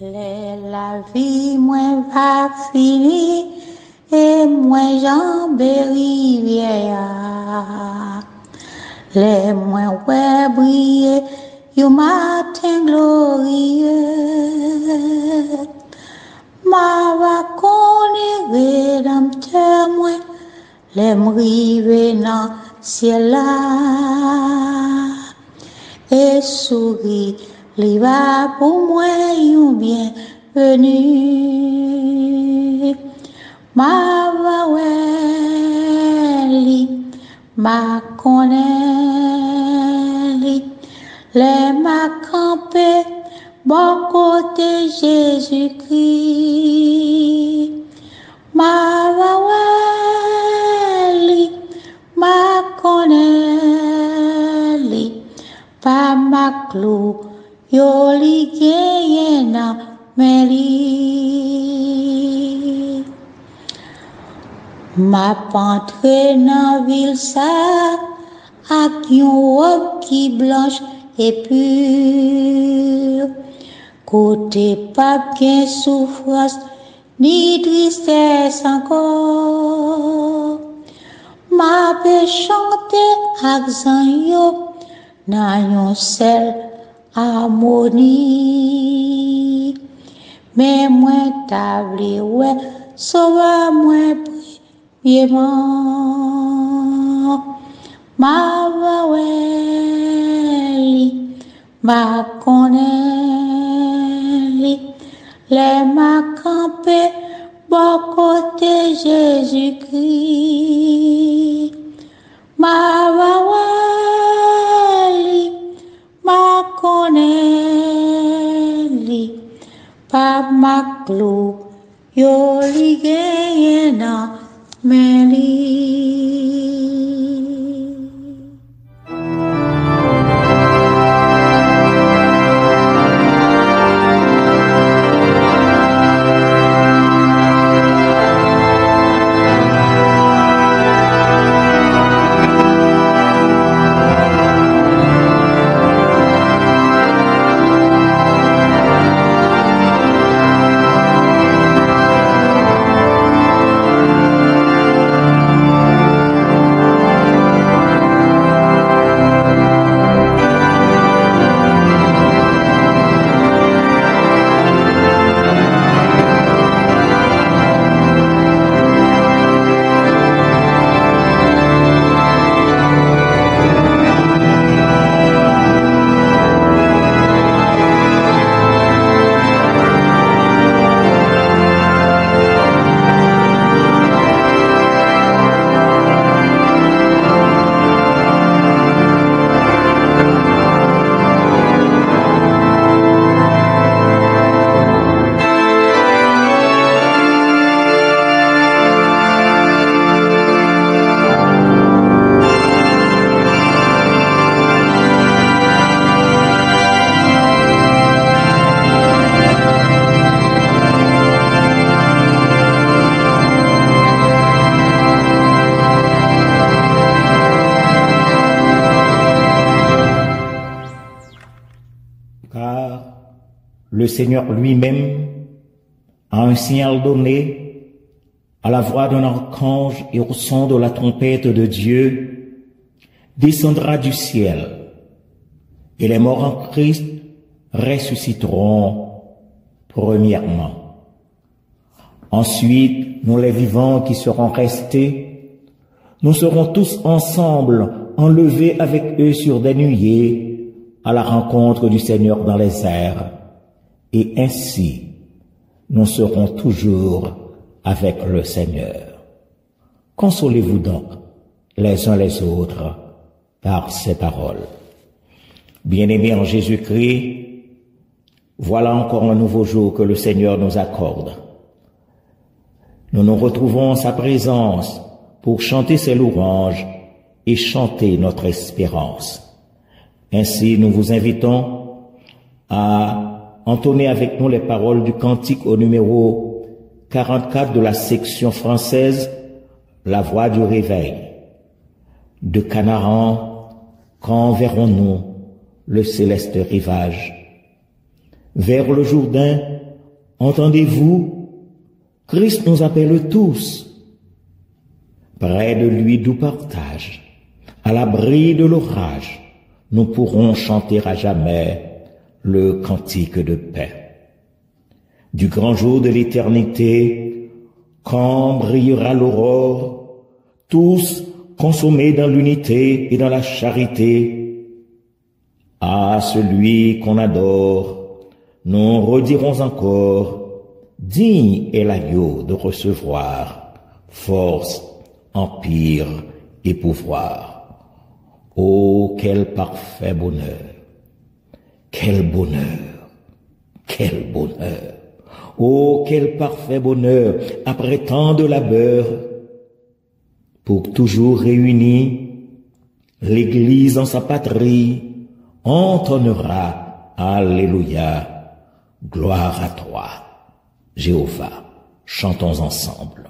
La vie moins va finir et moins jambe rivière. Les moins ouais briller, you matin glorieux. Ma va connaître rédempteur moins, les m'rive dans ciel là. Et sourit li va pour moi un bienvenu. Ma va li, ma connaît li, les ma campé, bon côté Jésus-Christ. Ma va li, ma connaît li, pas ma clou, yo li gagne na meli. Ma pantre nan ville sa, ak yon robe qui blanche et pure. Côté pas bien souffrance, ni tristesse encore. Ma pe chante ak zan yo, nan yon sel harmonie. Mais moi table ouais, sauva moi premièrement. Ma vaweli, ma connaît, les ma campé, bon côté Jésus-Christ. Ma vaweli, ma connaît, pas ma clou, yo li gagne na meli. Le Seigneur lui-même, à un signal donné, à la voix d'un archange et au son de la trompette de Dieu, descendra du ciel, et les morts en Christ ressusciteront premièrement. Ensuite, nous les vivants qui serons restés, nous serons tous ensemble enlevés avec eux sur des nuées à la rencontre du Seigneur dans les airs. Et ainsi, nous serons toujours avec le Seigneur. Consolez-vous donc les uns les autres par ces paroles. Bien-aimés en Jésus-Christ, voilà encore un nouveau jour que le Seigneur nous accorde. Nous nous retrouvons en sa présence pour chanter ses louanges et chanter notre espérance. Ainsi, nous vous invitons à entonner avec nous les paroles du cantique au numéro 44 de la section française, La voix du réveil. De Canaan, quand verrons-nous le céleste rivage? Vers le Jourdain, entendez-vous? Christ nous appelle tous. Près de lui doux partage, à l'abri de l'orage, nous pourrons chanter à jamais le cantique de paix. Du grand jour de l'éternité, quand brillera l'aurore, tous consommés dans l'unité et dans la charité, À celui qu'on adore, nous redirons encore, digne est l'agneau de recevoir force, empire et pouvoir. Oh, quel parfait bonheur! Quel bonheur! Quel bonheur! Oh, quel parfait bonheur après tant de labeur! Pour toujours réunis, l'Église en sa patrie entonnera Alléluia, gloire à toi, Jéhovah. Chantons ensemble.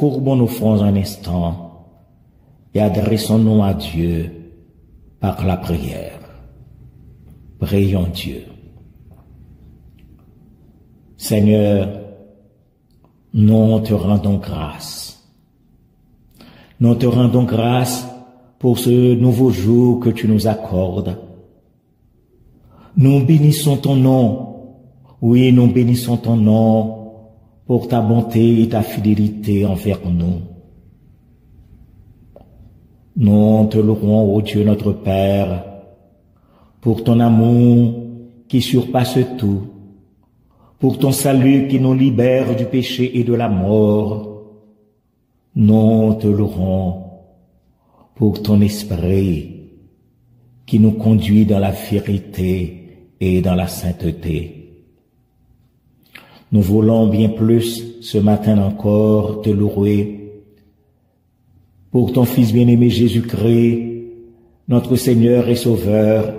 Courbons nos fronts un instant et adressons-nous à Dieu par la prière. Prions Dieu. Seigneur, nous te rendons grâce. Nous te rendons grâce pour ce nouveau jour que tu nous accordes. Nous bénissons ton nom. Oui, nous bénissons ton nom pour ta bonté et ta fidélité envers nous. Nous te louerons, ô Dieu notre Père, pour ton amour qui surpasse tout, pour ton salut qui nous libère du péché et de la mort. Nous te louerons pour ton esprit qui nous conduit dans la vérité et dans la sainteté. Nous voulons bien plus ce matin encore te louer pour ton Fils bien-aimé Jésus-Christ, notre Seigneur et Sauveur,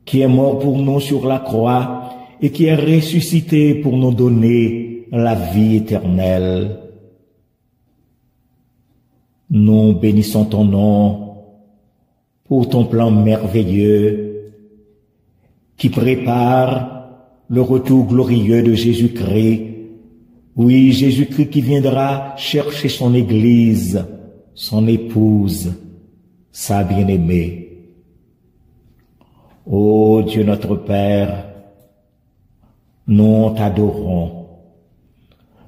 qui est mort pour nous sur la croix et qui est ressuscité pour nous donner la vie éternelle. Nous bénissons ton nom pour ton plan merveilleux qui prépare le retour glorieux de Jésus-Christ. Oui, Jésus-Christ qui viendra chercher son Église, son épouse, sa bien-aimée. Ô Dieu notre Père, nous t'adorons.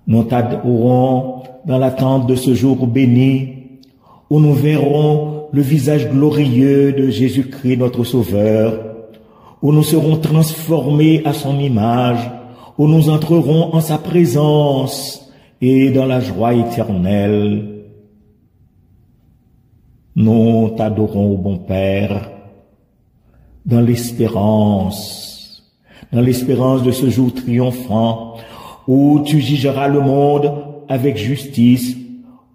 Nous t'adorons dans l'attente de ce jour béni où nous verrons le visage glorieux de Jésus-Christ notre Sauveur, où nous serons transformés à son image, où nous entrerons en sa présence et dans la joie éternelle. Nous t'adorons, ô bon Père, dans l'espérance de ce jour triomphant, où tu jugeras le monde avec justice,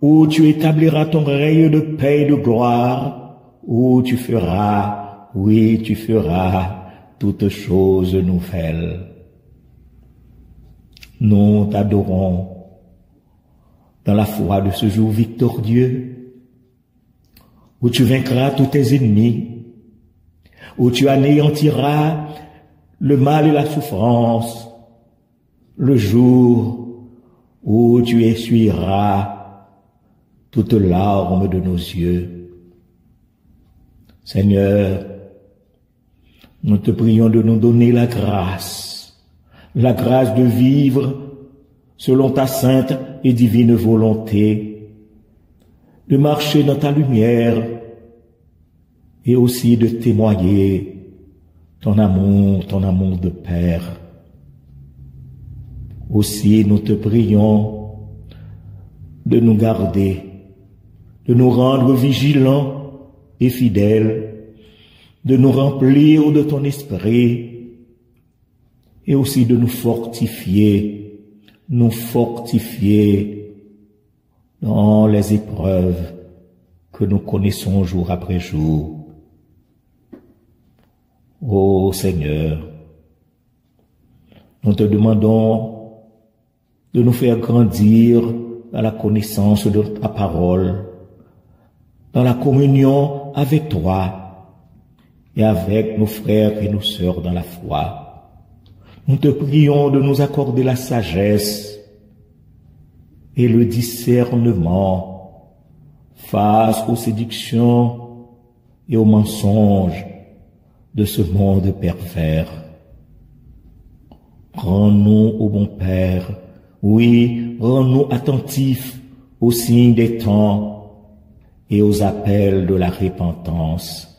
où tu établiras ton règne de paix et de gloire, où tu feras, oui, tu feras toutes choses nouvelles. Nous t'adorons dans la foi de ce jour victorieux, où tu vaincras tous tes ennemis, où tu anéantiras le mal et la souffrance, le jour où tu essuieras toutes larmes de nos yeux. Seigneur, nous te prions de nous donner la grâce de vivre selon ta sainte et divine volonté, de marcher dans ta lumière et aussi de témoigner ton amour de Père. Aussi nous te prions de nous garder, de nous rendre vigilants et fidèles, de nous remplir de ton esprit et aussi de nous fortifier dans les épreuves que nous connaissons jour après jour. Ô Seigneur, nous te demandons de nous faire grandir dans la connaissance de ta parole, dans la communion avec toi et avec nos frères et nos sœurs dans la foi. Nous te prions de nous accorder la sagesse et le discernement face aux séductions et aux mensonges de ce monde pervers. Rends-nous, ô bon Père, oui, rends-nous attentifs aux signes des temps et aux appels de la repentance.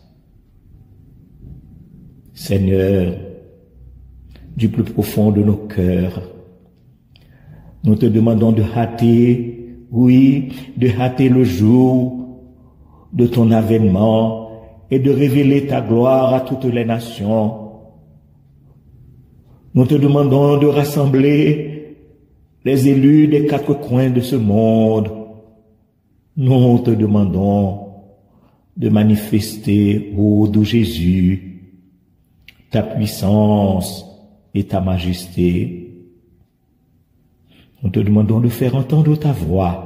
Seigneur, du plus profond de nos cœurs, nous te demandons de hâter, oui, de hâter le jour de ton avènement et de révéler ta gloire à toutes les nations. Nous te demandons de rassembler les élus des quatre coins de ce monde. Nous te demandons de manifester, ô doux Jésus, ta puissance et ta majesté. Nous te demandons de faire entendre ta voix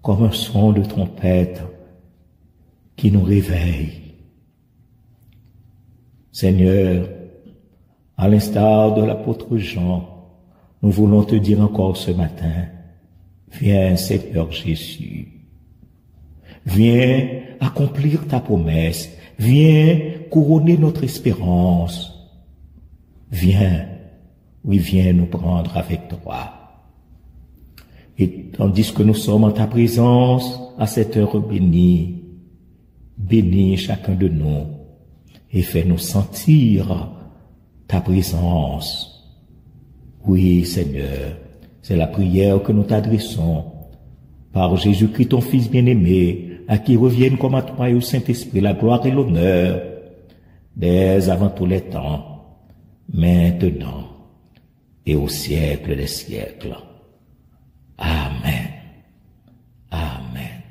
comme un son de trompette qui nous réveille. Seigneur, à l'instar de l'apôtre Jean, nous voulons te dire encore ce matin, viens Seigneur Jésus, viens accomplir ta promesse, viens couronner notre espérance, viens, oui, viens nous prendre avec toi. Et tandis que nous sommes en ta présence, à cette heure bénie, bénis chacun de nous et fais-nous sentir ta présence. Oui, Seigneur, c'est la prière que nous t'adressons par Jésus-Christ, ton Fils bien-aimé, à qui reviennent comme à toi et au Saint-Esprit la gloire et l'honneur, dès avant tous les temps, maintenant et au siècle des siècles. Amen. Amen.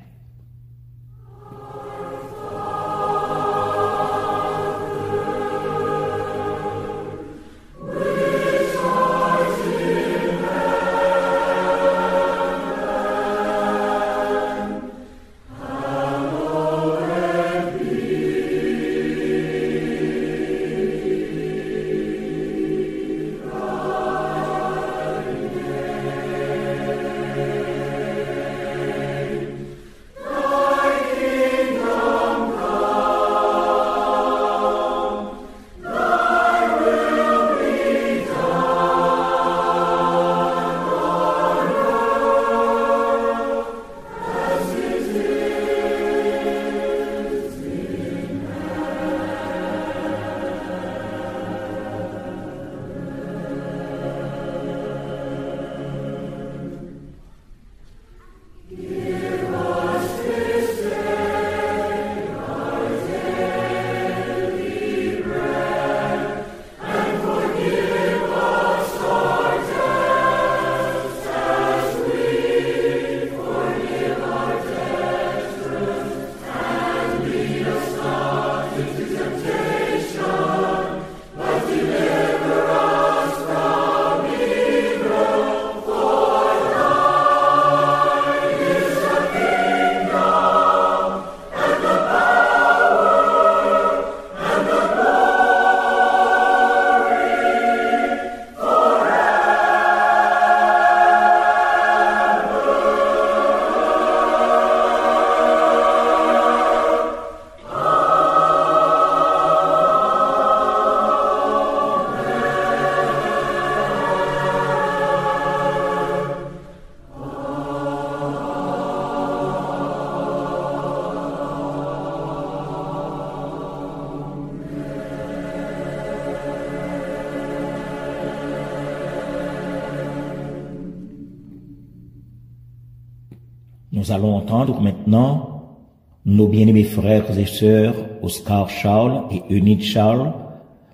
Nous allons entendre maintenant nos bien-aimés frères et sœurs Oscar Charles et Eunice Charles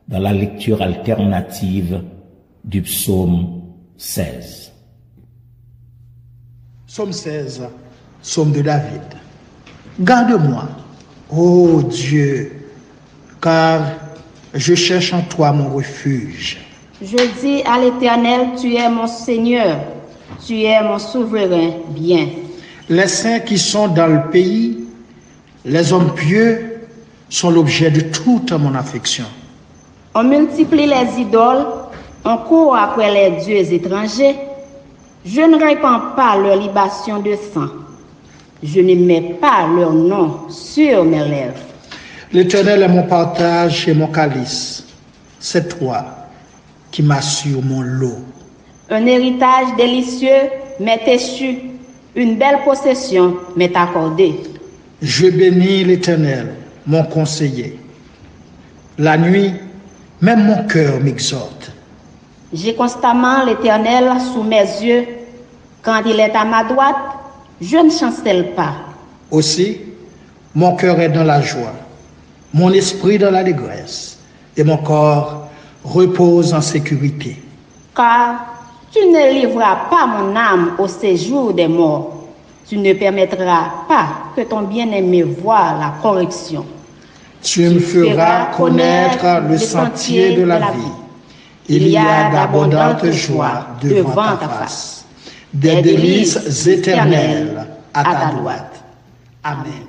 dans la lecture alternative du psaume 16. Psaume 16, psaume de David. Garde-moi, ô Dieu, car je cherche en toi mon refuge. Je dis à l'Éternel, tu es mon Seigneur, tu es mon souverain bien. Les saints qui sont dans le pays, les hommes pieux, sont l'objet de toute mon affection. On multiplie les idoles, on court après les dieux étrangers. Je ne répands pas leur libation de sang. Je ne mets pas leur nom sur mes lèvres. L'Éternel est mon partage et mon calice. C'est toi qui m'assures mon lot. Un héritage délicieux m'est échu. Une belle possession m'est accordée. Je bénis l'Éternel, mon conseiller. La nuit, même mon cœur m'exhorte. J'ai constamment l'Éternel sous mes yeux. Quand il est à ma droite, je ne chancelle pas. Aussi, mon cœur est dans la joie, mon esprit dans l'allégresse, et mon corps repose en sécurité. Car tu ne livreras pas mon âme au séjour des morts. Tu ne permettras pas que ton bien-aimé voie la correction. Tu me feras connaître le sentier de la vie. Il y a d'abondantes joies devant ta face, des délices éternelles à ta droite. Amen.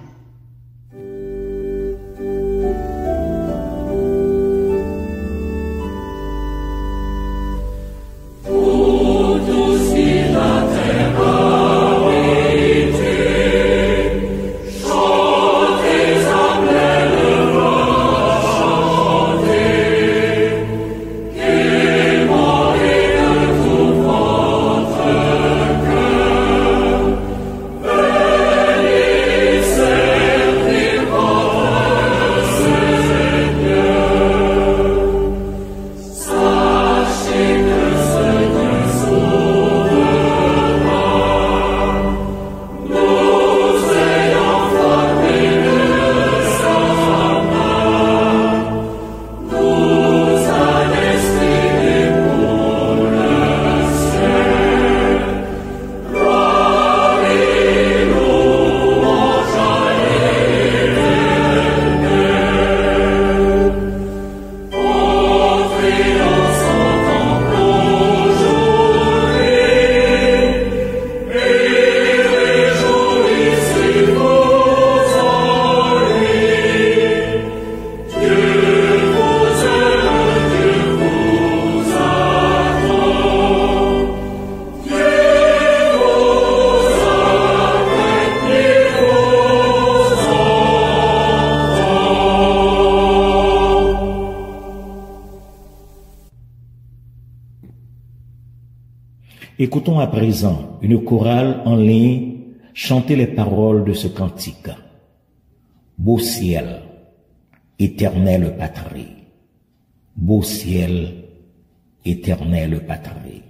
Écoutons à présent une chorale en ligne chanter les paroles de ce cantique. Beau ciel, éternelle patrie. Beau ciel, éternelle patrie.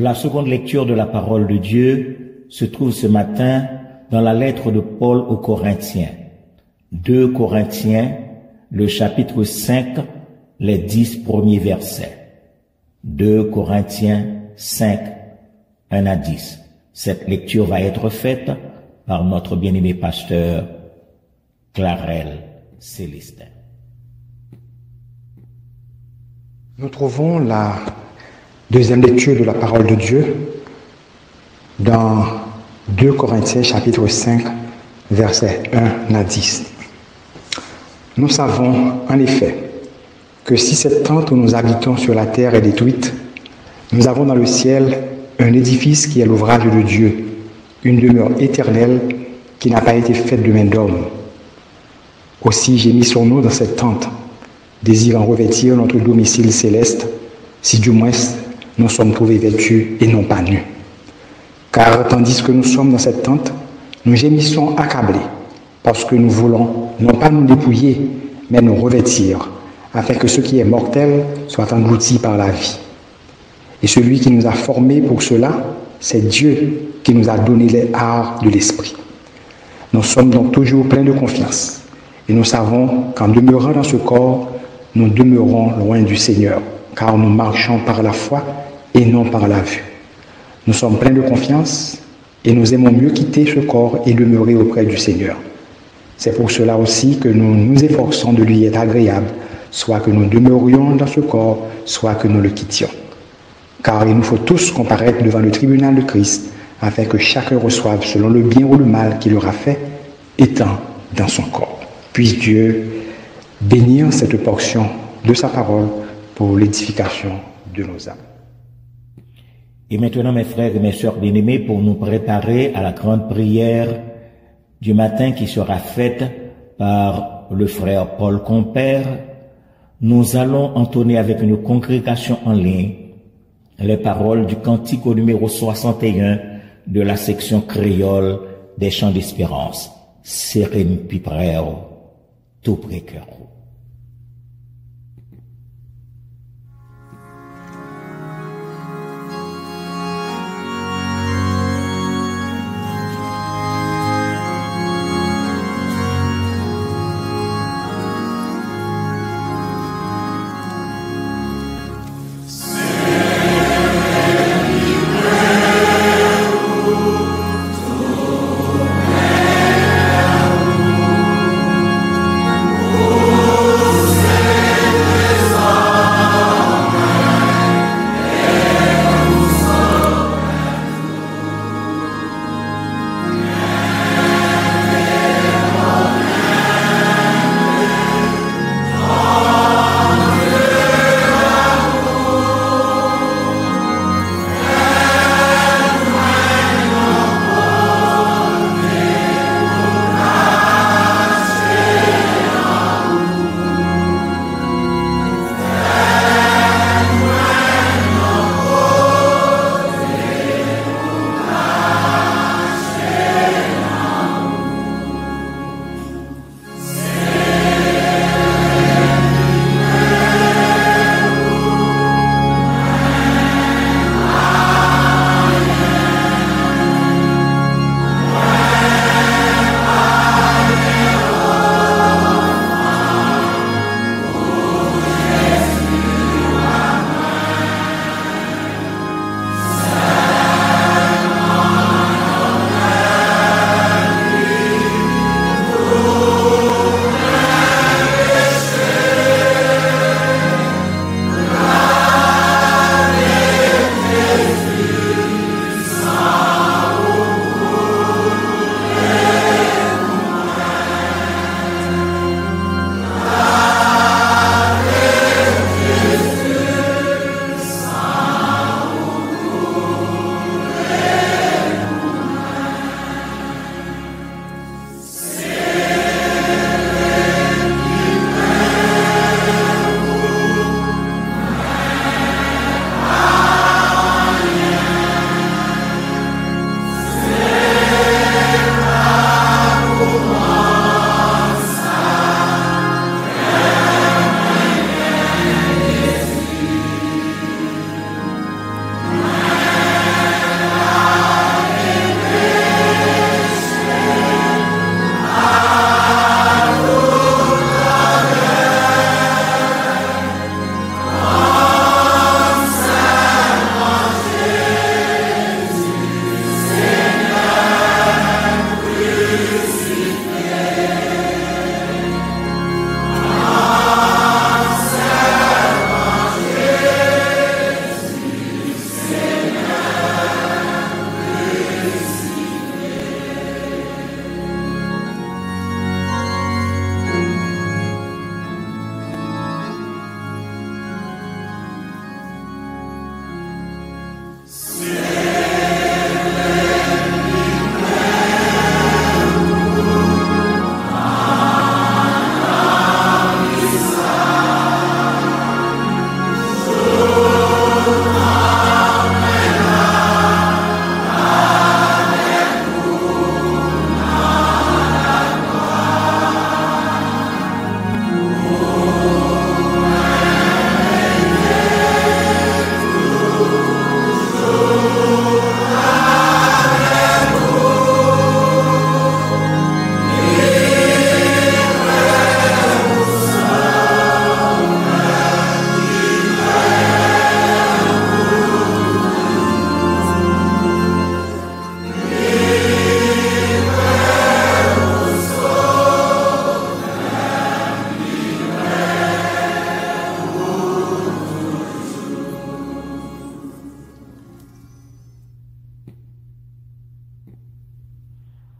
La seconde lecture de la parole de Dieu se trouve ce matin dans la lettre de Paul aux Corinthiens. 2 Corinthiens, le chapitre 5, les 10 premiers versets. 2 Corinthiens 5, 1 à 10. Cette lecture va être faite par notre bien-aimé pasteur Clarel Célestin. Nous trouvons la deuxième lecture de la parole de Dieu dans 2 Corinthiens chapitre 5, versets 1 à 10. Nous savons en effet que si cette tente où nous habitons sur la terre est détruite, nous avons dans le ciel un édifice qui est l'ouvrage de Dieu, une demeure éternelle qui n'a pas été faite de main d'homme. Aussi gémissons-nous dans cette tente, désirant revêtir notre domicile céleste, si du moins nous sommes trouvés vêtus et non pas nus. Car tandis que nous sommes dans cette tente, nous gémissons accablés, parce que nous voulons non pas nous dépouiller, mais nous revêtir, afin que ce qui est mortel soit englouti par la vie. Et celui qui nous a formés pour cela, c'est Dieu qui nous a donné les arts de l'esprit. Nous sommes donc toujours pleins de confiance, et nous savons qu'en demeurant dans ce corps, nous demeurons loin du Seigneur, car nous marchons par la foi et non par la vue. Nous sommes pleins de confiance, et nous aimons mieux quitter ce corps et demeurer auprès du Seigneur. C'est pour cela aussi que nous nous efforçons de lui être agréable, soit que nous demeurions dans ce corps, soit que nous le quittions. Car il nous faut tous comparaître devant le tribunal de Christ, afin que chacun reçoive selon le bien ou le mal qu'il aura fait, étant dans son corps. Puisse Dieu bénir cette portion de sa parole pour l'édification de nos âmes. Et maintenant, mes frères et mes sœurs bien-aimés, pour nous préparer à la grande prière du matin qui sera faite par le frère Paul Compère, nous allons entonner avec une congrégation en ligne les paroles du cantique au numéro 61 de la section créole des chants d'espérance. Serem pipreo, tout précœur. Oh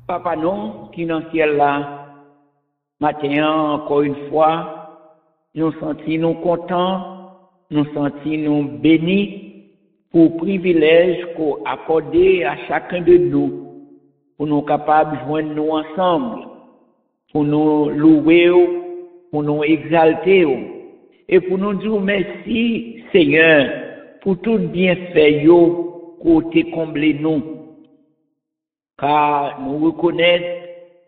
Papa non, qui dans le ciel là, matin, encore une fois, nous sentons nous contents, nous sentons nous bénis pour le privilège qu'on accorde à chacun de nous, pour nous capables de joindre nous ensemble, pour nous louer, pour nous exalter, et pour nous dire merci, Seigneur, pour tout bienfait côté comblé nous. Car nous reconnaissons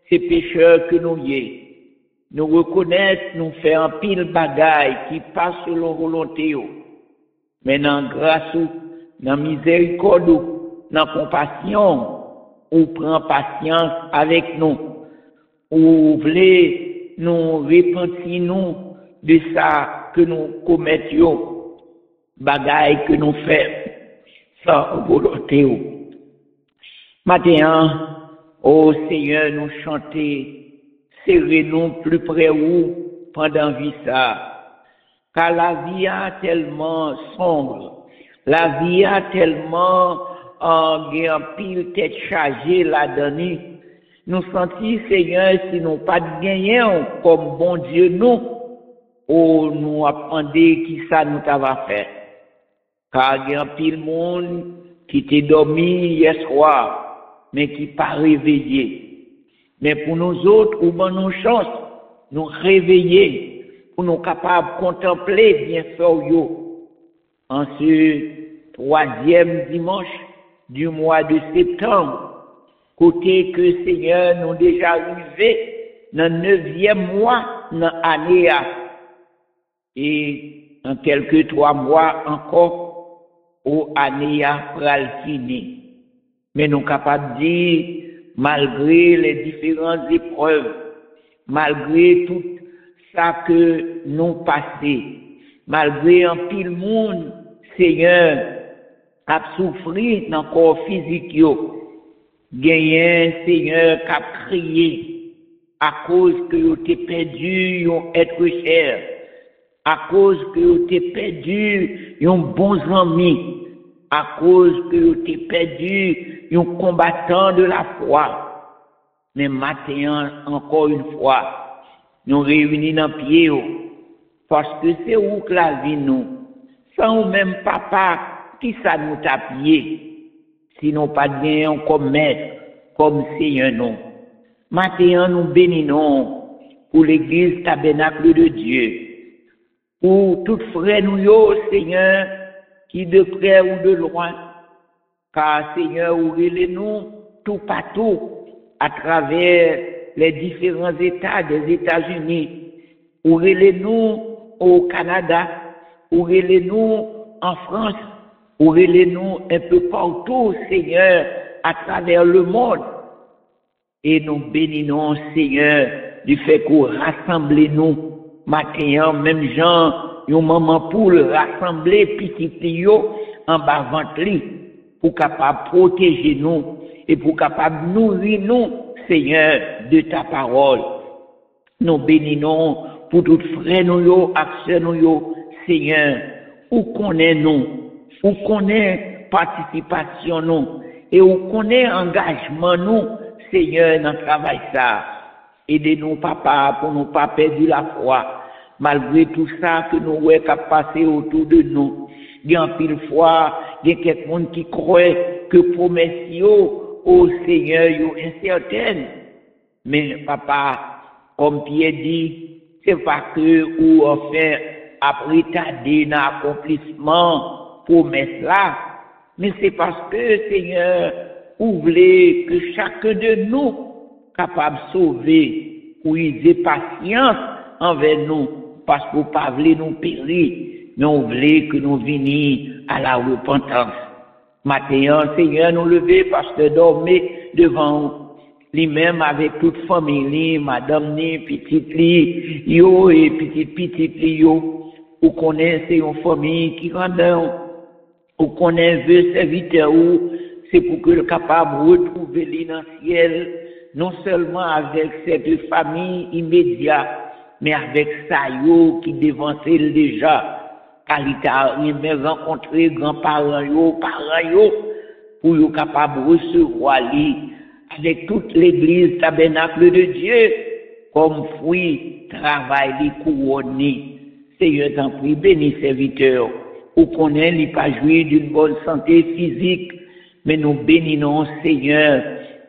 ces pécheurs que nous y sommes. Nous reconnaissons, nous faisons un pile bagaille qui passe selon volonté. Mais dans grâce, dans miséricorde, dans compassion, ou prend patience avec nous. Ou voulez nous repentir nous de ça que nous commettons, bagaille que nous faisons sans volonté. Maintenant, ô Seigneur, nous chanter, serrez-nous plus près où pendant vie ça. Car la vie a tellement sombre, la vie a tellement en pile tête chargée là-dedans. Nous sentons, Seigneur, si nous pas de gagner comme bon Dieu nous, ou nous apprenons qui ça nous va faire. Car il y a pile monde qui t'est dormi hier soir, mais qui pas réveillé. Mais pour nous autres, ou ben nos chances, nous réveiller, pour nous capables de contempler bien sûr en ce 3e dimanche du mois de septembre, côté que Seigneur nous déjà arrivé dans le 9e mois dans l'année, et en quelques 3 mois encore, au année pral fini. Mais nous sommes capables de dire, malgré les différentes épreuves, malgré tout ça que nous passons, malgré un pile monde, Seigneur, a souffert dans le corps physique, gagné, Seigneur, qui a crié, à cause que vous avez perdu un être cher, à cause que vous avez perdu un bon ami, à cause que vous avez perdu un combattant de la foi. Mais maintenant, encore une fois, nous réunis dans le pied, parce que c'est où que la vie nous, sans même papa, qui ça nous t'a pied, sinon pas bien comme maître, comme Seigneur nous. Maintenant, nous bénissons pour l'église tabernacle de Dieu, pour tout frère nous, Seigneur, qui de près ou de loin, car Seigneur, ouvrez-nous tout partout, à travers les différents États des États-Unis, ouvrez-nous au Canada, ouvrez-nous en France, ouvrez-nous un peu partout, Seigneur, à travers le monde. Et nous bénissons, Seigneur, du fait qu'on rassemble nous, matin, même gens, yon maman poule rassembler petit pio en bas ventre pour capable protéger nous et pour capable nourrir nous, Seigneur, de ta parole. Nous bénissons pour tout frère nous, accès nous, Seigneur, où connaît nous, où connaît participation nous, et où connaît engagement nous, Seigneur, dans le travail ça. Aidez-nous, papa, pour nous pas perdre la foi. Malgré tout ça que nous voyons passer autour de nous, il y a pile fois, il y a quelqu'un qui croit que promesses au Seigneur sont incertaines. Mais papa, comme Pierre dit, c'est pas que ou enfin après tarder dans l'accomplissement promesse là, mais c'est parce que Seigneur, vous voulez que chacun de nous capable de sauver, ou il ait patience envers nous. Parce que vous ne voulez pas nous périr, mais vous voulez que nous venions à la repentance. Maintenant, Seigneur, nous lever parce que dormir devant lui-même avec toute famille, madame, petite yo et petite yo. Vous connaissez une famille qui rendent, vous connaissez un serviteur où c'est pour que le capable de retrouver l'essentiel, non seulement avec cette famille immédiate, mais avec ça, qui dévançait déjà, car il a rencontré grands-parents, parents, pour être capable de recevoir lui avec toute l'église tabernacle de Dieu, comme fruit, travail, les couronné. Seigneur, t'en prie, bénis serviteur, ou qu'on ait pas jouir d'une bonne santé physique, mais nous bénissons, Seigneur,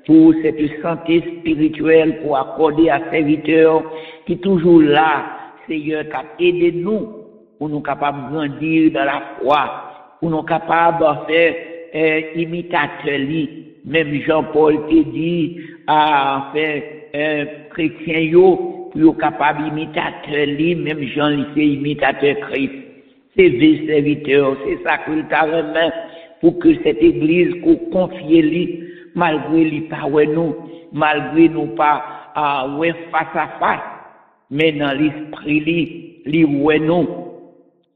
pour cette santé spirituelle, pour accorder à serviteur qui est toujours là, Seigneur, qui aide nous, pour nous capables de grandir dans la foi, pour nous capables de faire imitateur, même Jean-Paul t'a dit à faire chrétien yo, pour nous capables imitateur, même Jean lycée imitateur Christ. C'est des serviteurs, c'est ça que t'a remis pour que cette église qu'on confie lui, malgré les pas nous, malgré nous pas ouais face à face, mais dans l'esprit li ouais nous,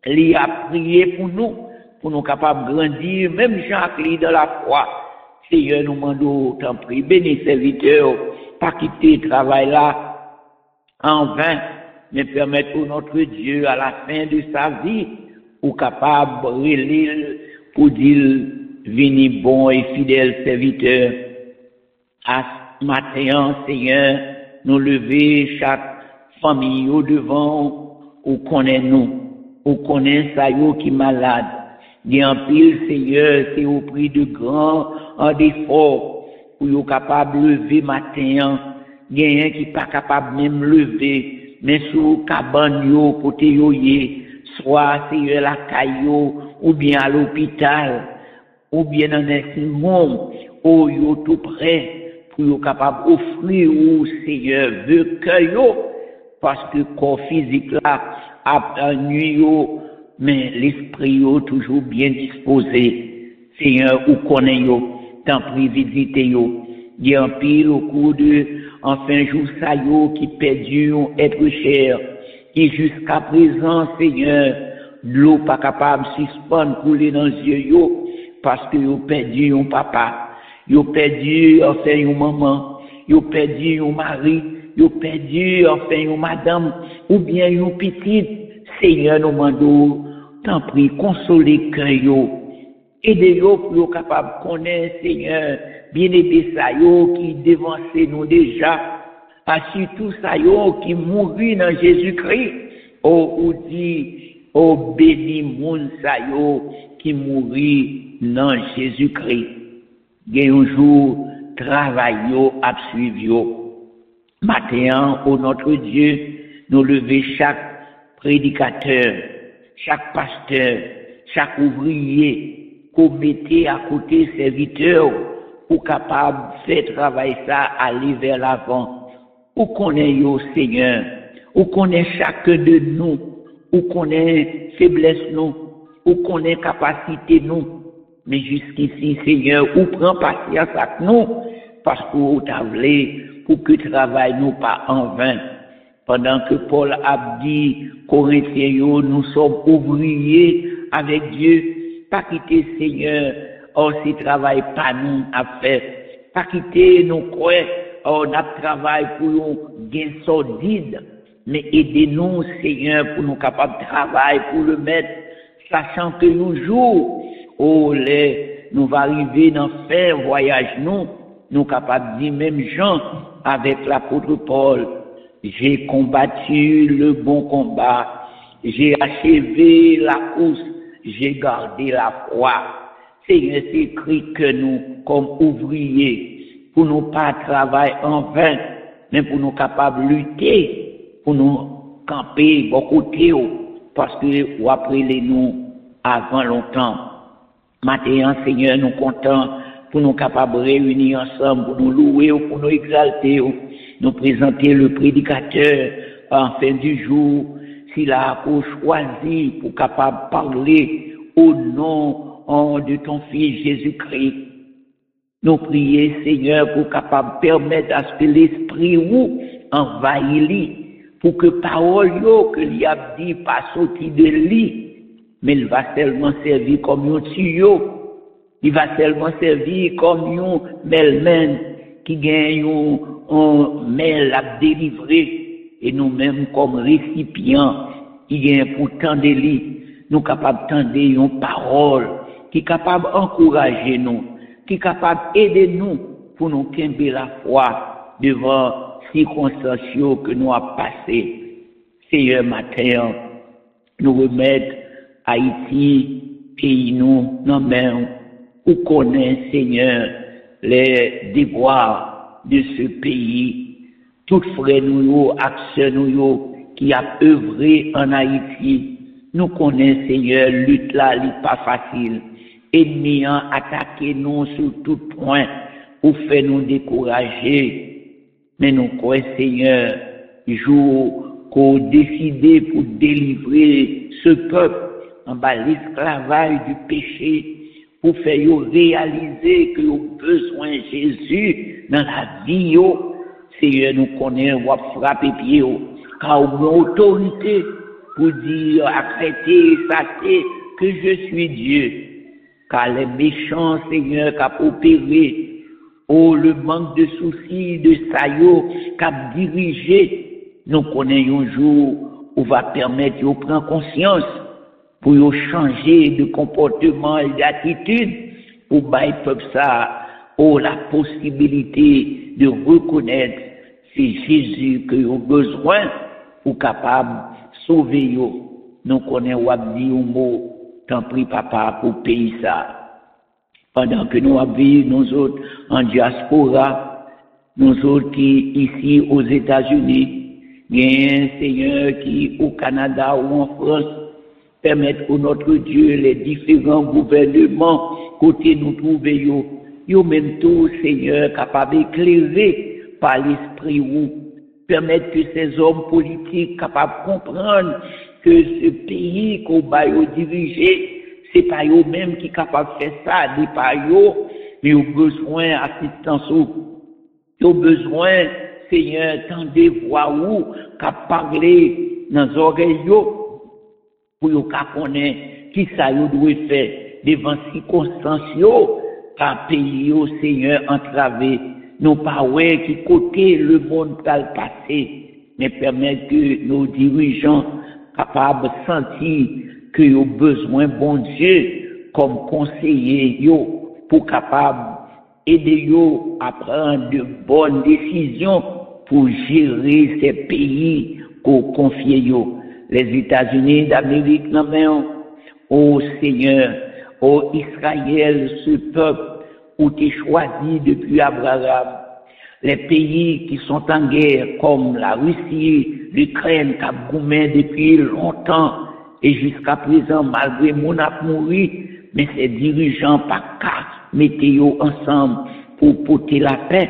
li a prié pour nous capables de grandir, même Jacques li dans la foi. Seigneur nous demandons, t'en prie, bénis serviteurs, pas quitter le travail là en vain, mais permettre pour notre Dieu à la fin de sa vie, ou capable de relire pour dire, vini bon et fidèle serviteur. À ce matin, Seigneur, nous lever chaque famille au devant, ou connaît nous, ou connaît ça yo qui malade. Il y a un pile, Seigneur, c'est au prix de grands efforts, pour yo capable de lever matin. Il y a un qui pas capable même lever, mais sous cabane yo, côté yo yé, soit Seigneur la caillou, ou bien à l'hôpital, ou bien dans un monde, où yo tout prêt, pour yo capable offrir au Seigneur veut que yo, parce que corps physique là, a nuit yo, mais l'esprit yo toujours bien disposé. Seigneur, ou connaît yo, t'en prie visiter yo. Il y a un pile au cours de, enfin jour ça yo, qui perdu être cher, et jusqu'à présent, Seigneur, l'eau pas capable de suspendre couler dans les yeux yo, parce que yo perdu un papa, yo perdu enfin une maman, yo perdu un mari, yo perdu enfin une madame, ou bien une petite. Seigneur nous demandons, t'en prie, consoler cœur yo, aidez yo pour yo capable connaître, Seigneur, bien aider ça yo qui devancé nous déjà, surtout ça yo qui mourit dans Jésus-Christ. Oh, ou dit, oh, béni moun sa yo qui mourit dans Jésus-Christ. Il y a un jour, travail yo, à suivre yo. Matin, au notre Dieu, nous lever chaque prédicateur, chaque pasteur, chaque ouvrier, qu'on mette à côté serviteur, pour capable de faire travail ça, aller vers l'avant. Ou connaît yo, Seigneur, ou connaît chacun de nous, ou connaît faiblesse nous, ou connaît capacité nous, mais jusqu'ici, Seigneur, ou prend patience avec nous, parce que vous t'avez pour que le travail nous pas en vain. Pendant que Paul a dit, Corinthiens, nous sommes ouvriers avec Dieu, pas quitter Seigneur, or si travail pas nous à faire, pas quitter nos croix, or notre travail pour nous gain sordide, mais aidez-nous Seigneur pour nous capables de travailler pour le mettre, sachant que nous jour, nous va arriver dans faire voyage nous capables de dire même Jean avec l'apôtre Paul, j'ai combattu le bon combat, j'ai achevé la course, j'ai gardé la foi. Seigneur, c'est écrit que nous, comme ouvriers, pour nous pas travailler en vain, mais pour nous capables de lutter, pour nous camper beaucoup côté, parce que vous appelez nous avant longtemps. Maintenant, Seigneur, nous comptons pour nous capables de réunir ensemble, pour nous louer, pour nous exalter, nous présenter le prédicateur en fin du jour, s'il a choisi pour capable de parler au nom de ton Fils Jésus-Christ. Nous prions, Seigneur, pour capable permettre à ce que l'Esprit ou envahisse, pour que parole que lui a dit pas sortir de lui, mais il va seulement servir comme un tuyau. Il va seulement servir comme un mailman qui gagne un mail à délivrer. Et nous-mêmes, comme récipients, qui gagne pour tendre lui, nous capables d'entendre une parole qui est capable d'encourager nous, qui est capable d'aider nous pour nous quimber la foi devant circonstances que nous avons passées. Seigneur, matin, nous remettre Haïti, pays nous, nos mains, où connaît, Seigneur, les devoirs de ce pays. Tout frère nous, acteurs nous, qui a œuvré en Haïti, nous connaissons, Seigneur, lutte là, n'est pas facile. Ennemis attaquer nous sur tout point, pour faire nous décourager. Mais nous croyons, Seigneur, jour qu'on décidé pour délivrer ce peuple en bas l'esclavage du péché, pour faire réaliser que nous avons besoin de Jésus dans la vie. Seigneur, nous connaissons, on va frapper pied, car nous avons autorité pour dire, arrêtez, sachez que je suis Dieu. Car les méchants, Seigneur, qui ont opéré, le manque de soucis, de saillots, qui ont dirigé, nous connaissons un jour où va permettre de prendre conscience pour changer de comportement et d'attitude pour bailler peuple ça, la possibilité de reconnaître c'est Jésus que vous avez besoin pour capable de sauver vous. Nous connaissons dit un mot, tant pis papa pour payer ça. Pendant que nous vivons, nous autres en diaspora, nous autres qui ici aux États-Unis, bien Seigneur qui au Canada ou en France, permettre pour notre Dieu les différents gouvernements côté nous trouver yo même tout Seigneur capable d'éclairer par l'esprit ou permettre que ces hommes politiques capables de comprendre que ce pays qu'on va diriger, c'est pas eux même qui capable de faire ça, c'est pas eux, mais ils ont besoin d'assistance, ils ont besoin, Seigneur, tant de voix ou qu'à parler dans les oreilles pour qu'ils connaissent qui ça doit faire devant circonstances qu'à payer au Seigneur entravé, non pas ouais qui côté le monde va le passer, mais permettre que nos dirigeants capables de sentir qu'ils ont besoin bon Dieu comme conseiller pour capable aider à prendre de bonnes décisions pour gérer ces pays qu'on confie les États-Unis d'Amérique, ô Seigneur, ô Israël, ce peuple où tu es choisi depuis Abraham, les pays qui sont en guerre comme la Russie, l'Ukraine, qui a goumé depuis longtemps et jusqu'à présent, malgré mon a mouru, mais ces dirigeants pas qu'à mettre ensemble pour porter la paix,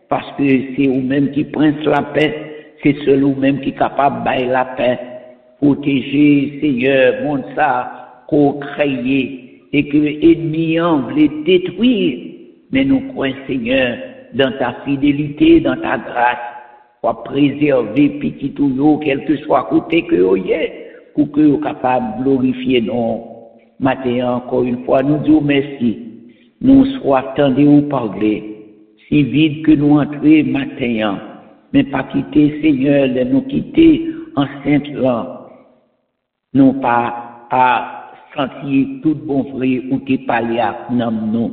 parce que c'est eux-mêmes qui prennent la paix, c'est seul eux-mêmes qui sont capables de bailler la paix. Protéger, Seigneur, monde ça, qu'on crée, et que l'ennemi voulait détruire. Mais nous croyons, Seigneur, dans ta fidélité, dans ta grâce, pour préserver petit ou quel que soit côté que vous êtes, pour que vous soyez capable de glorifier nous. Matin, encore une fois, nous disons merci. Nous soyons attendus ou parler. Si vite que nous entrons matin, mais pas quitter, Seigneur, de nous quitter enceinte là. Non pas à sentir tout bon vrai ou qui parler à nous.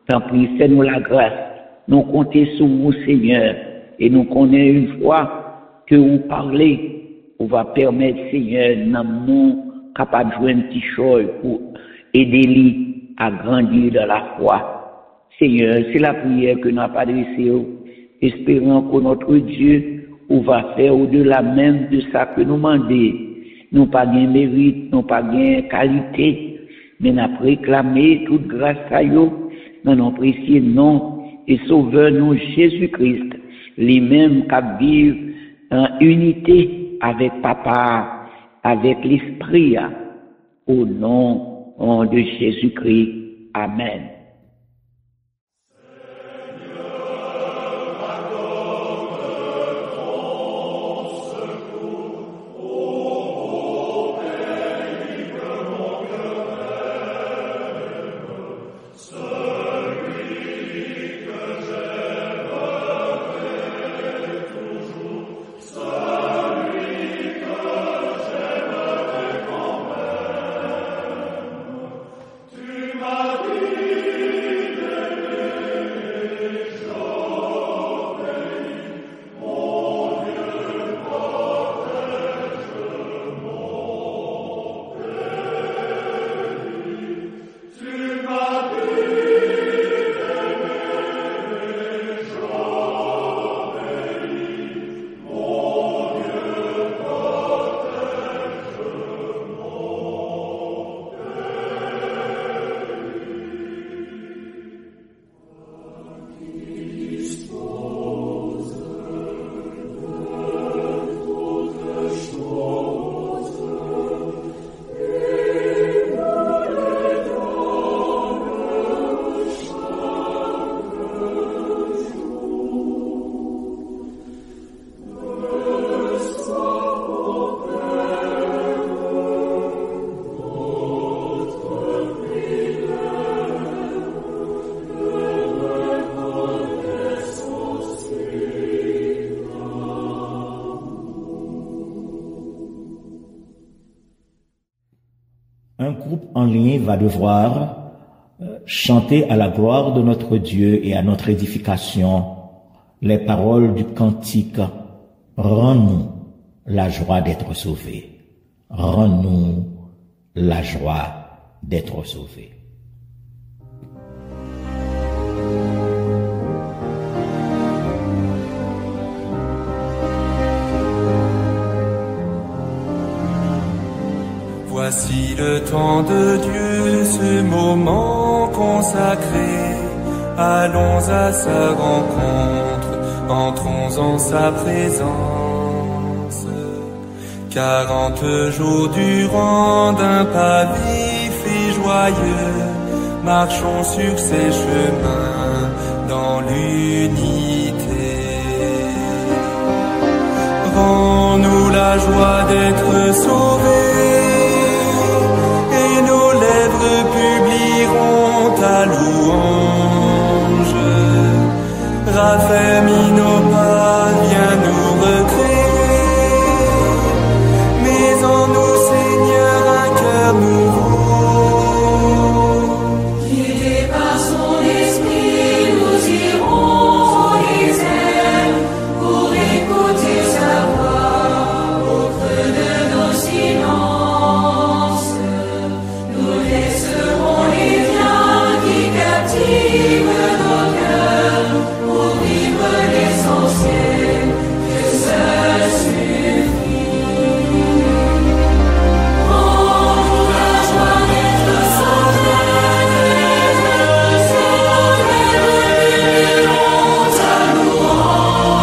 Tant pis, fais-nous la grâce. Nous comptons sur vous, Seigneur, et nous connaissons une fois que vous parlez, on va permettre, Seigneur, nous capables de jouer un petit chose pour aider lui à grandir dans la foi. Seigneur, c'est la prière que nous avons adressée, espérant que notre Dieu on va faire au-delà même de ça que nous demandons. Nous pas gain mérite, nous pas gain qualité, mais nous avons réclamé toute grâce à eux dans notre précieux nom et sauveur nous Jésus-Christ, lui-même qui vit en unité avec Papa, avec l'Esprit, au nom de Jésus-Christ. Amen. Tu m'as dit groupe en ligne va devoir chanter à la gloire de notre Dieu et à notre édification les paroles du cantique « Rends-nous la joie d'être sauvés ». Rends-nous la joie d'être sauvés. Voici le temps de Dieu, ce moment consacré. Allons à sa rencontre, entrons en sa présence. 40 jours durant d'un pas vif et joyeux, marchons sur ses chemins dans l'unité. Rends-nous la joie d'être sauvés, et nos lèvres publieront ta louange. Raffermis nos pas, viens nous recréer, mets en nous, Seigneur, un cœur nouveau. Guidés par son esprit, nous irons au désert pour écouter sa voix au creux de nos silences. Nous laisserons les liens qui captivent nos cœurs pour vivre l'essentiel, que seul suffit. Rends-nous la joie d'être sauvés, Seigneur, publierons ta louange.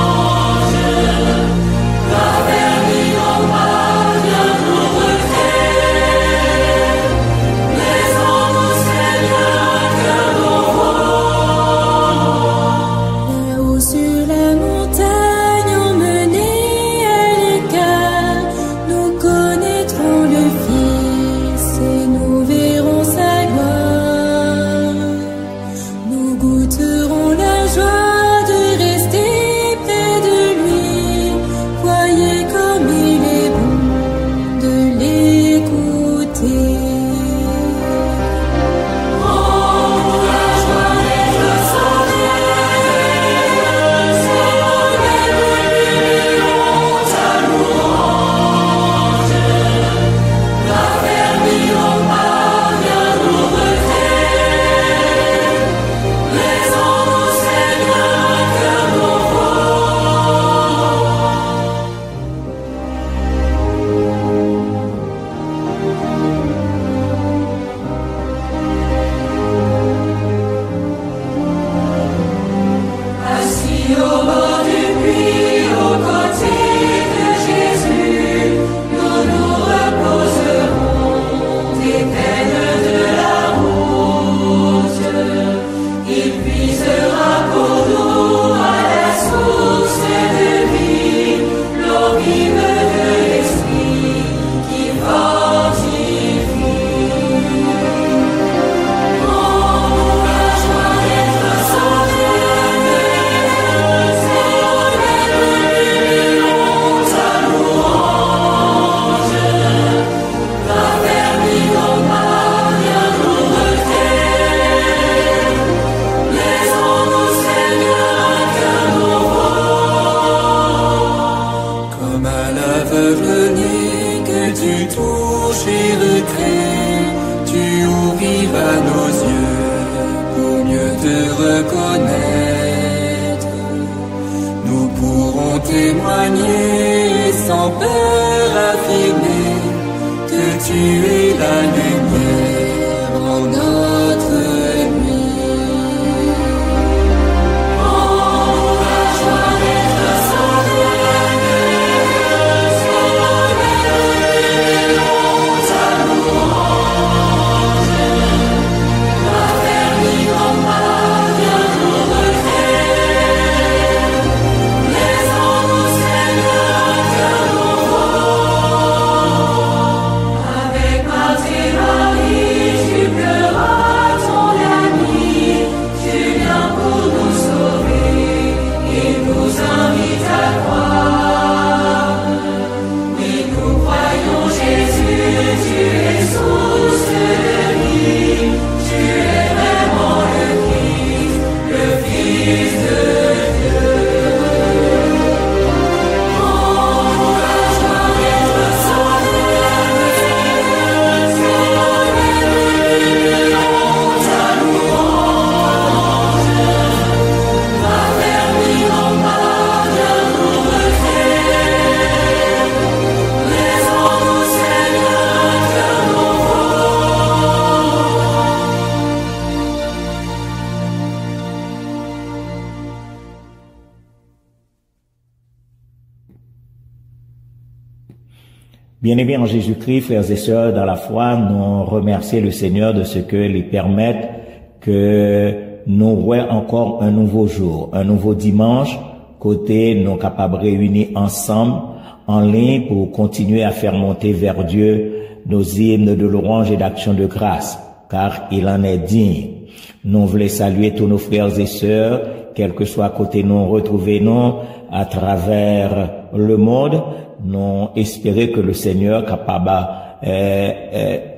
Raffermis nos pas, viens nous recréer, mets en nous, Seigneur, un cœur nouveau. Là-haut sur la montagne, emmenés à l'écart, nous connaîtrons le Fils et nous verrons sa gloire. Nous goûterons la joie de rester près de lui. Voyez comme il est bon de l'écouter. Rends-nous la joie d'être sauvés, Seigneur, publierons ta louange. Raffermis nos pas, viens nous recréer, mets en nous, Seigneur, un cœur nouveau. Assis au bord du puits, aux côtés de Jésus, nous nous reposerons des peines de la route. Il puisera pour nous à la source de vie, l'eau vive de l'esprit qui fortifie. Rends-nous la joie d'être sauvés, Seigneur, publierons ta louange. Raffermis nos pas, viens nous recréer, mets en nous, Seigneur, un cœur nouveau. Comme à l'aveugle-né que tu touches et recrées, tu ouvriras nos yeux pour mieux te reconnaître. Nous pourrons témoigner sans peur affirmer que tu es la lumière en notre nuit. Rends-nous la joie d'être sauvés, Seigneur, publierons ta louange. Raffermis nos pas, viens nous recréer, mets en nous, Seigneur, un cœur nouveau. Avec ma Bien-aimés en Jésus-Christ, frères et sœurs, dans la foi, nous remercions le Seigneur de ce que lui permette que nous voyons encore un nouveau jour, un nouveau dimanche, côté nous capables de réunir ensemble en ligne pour continuer à faire monter vers Dieu nos hymnes de louange et d'action de grâce, car il en est digne. Nous voulons saluer tous nos frères et sœurs, quel que soit côté nous retrouver nous à travers le monde. Nous espérons que le Seigneur est capable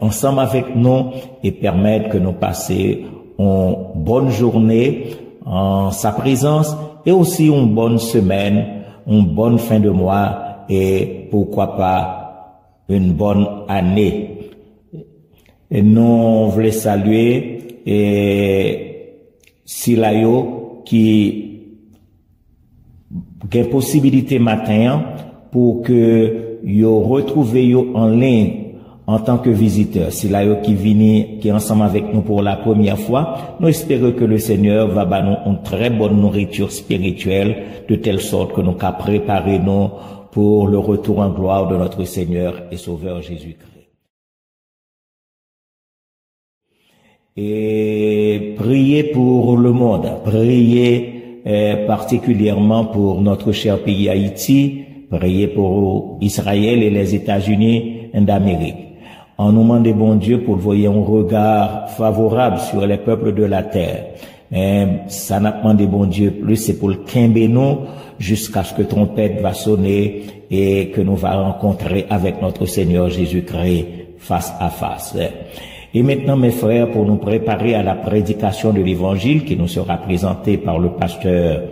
ensemble avec nous et permettre que nous passions une bonne journée en sa présence et aussi une bonne semaine, une bonne fin de mois et pourquoi pas une bonne année. Et nous voulons saluer Silayo qui a possibilité matin pour que yo retrouve yo en ligne en tant que visiteur. Silayo qui est ensemble avec nous pour la première fois. Nous espérons que le Seigneur va nous une très bonne nourriture spirituelle de telle sorte que nous qu'à préparer nous pour le retour en gloire de notre Seigneur et Sauveur Jésus-Christ. Et priez pour le monde, priez particulièrement pour notre cher pays Haïti, priez pour Israël et les États-Unis d'Amérique. En nous demandant bon Dieu pour voyer un regard favorable sur les peuples de la terre. Ça n'a demandé bon Dieu plus, c'est pour le quimber nous jusqu'à ce que trompette va sonner et que nous va rencontrer avec notre Seigneur Jésus-Christ face à face. Et maintenant, mes frères, pour nous préparer à la prédication de l'Évangile qui nous sera présentée par le pasteur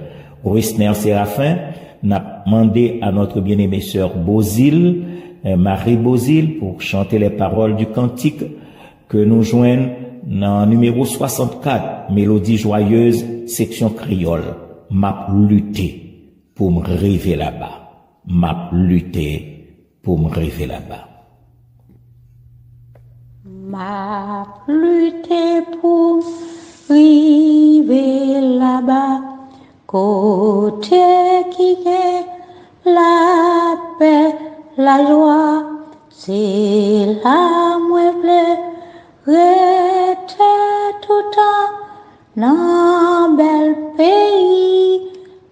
Wisner Séraphin, n'a demandé à notre bien-aimée sœur Bozil, Marie Bozil, pour chanter les paroles du cantique que nous joignent dans numéro 64, Mélodie joyeuse, section créole. M'a lutté pour me rêver là-bas. M'a lutté pour me rêver là-bas. M'a lutté pour arriver là-bas, côté qui est la paix, la joie, c'est là moi rester tout le temps dans bel pays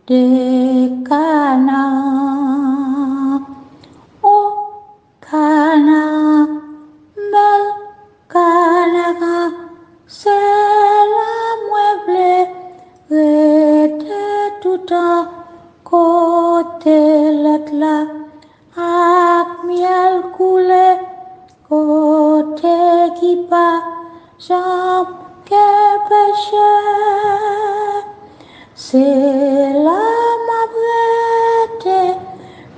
de Canaan. Oh, Canaan, bel Canaan, c'est la meuble, rester tout le temps, côté l'autre là, ak miel coulé, côté qui pas, jambe que péché, c'est la ma brete,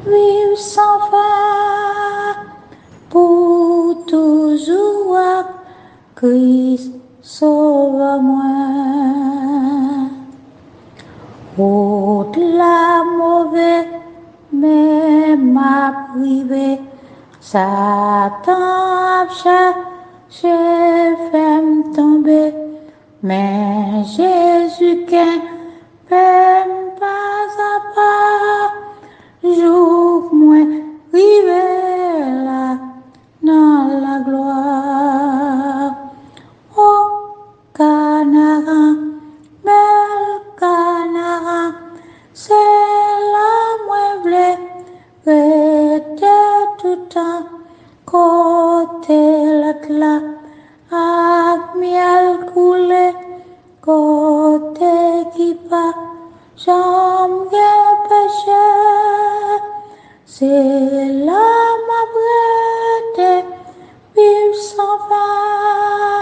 vivre sans fin, pour toujours ak Christ sauve-moi. Au-delà mauvais, mais m'a privé, Satan a cherché, fait me tomber, mais Jésus qu'un peine pas à pas, jour moins rivé là dans la gloire. Oh, Canaan, bel Canaan, c'est la meuble, rester tout le temps, côté l'autre là, ak miel coulé, côté qui pas, jambe que péché, c'est la ma brete, vivre sans fin,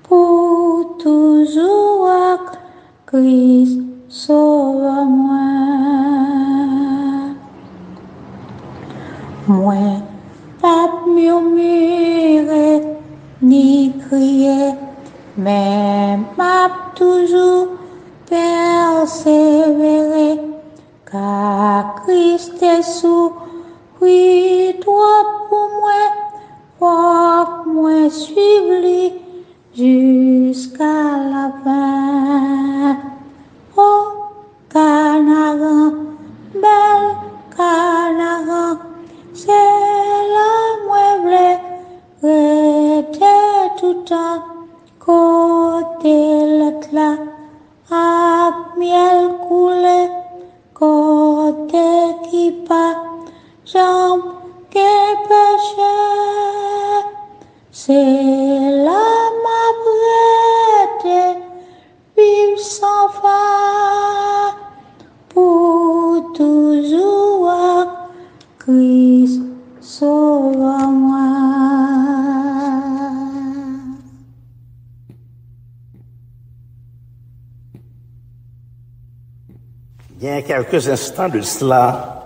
pour toujours ak Christ sauve-moi. Moi, pas murmurer ni crier, mais m'a toujours persévérer, car Christ est sous, oui, toi pour moi, faut moi suivre lui jusqu'à la fin. Oh, Canaan, bel Canaan, c'est la c'est là ma prête, vive sans fin, pour toujours, Christ sauve-moi. Il y a quelques instants de cela,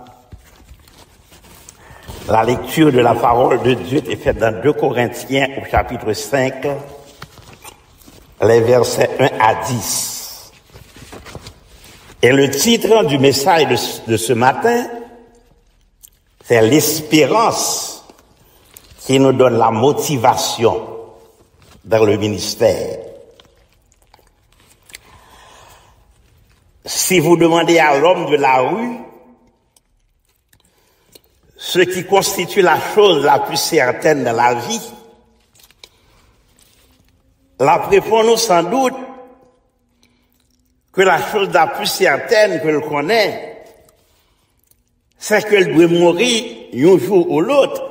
la lecture de la parole de Dieu est faite dans 2 Corinthiens au chapitre 5, les versets 1 à 10. Et le titre du message de ce matin, c'est l'espérance qui nous donne la motivation dans le ministère. Si vous demandez à l'homme de la rue ce qui constitue la chose la plus certaine dans la vie, la répond-nous sans doute que la chose la plus certaine que l'on connaît, c'est qu'elle doit mourir un jour ou l'autre.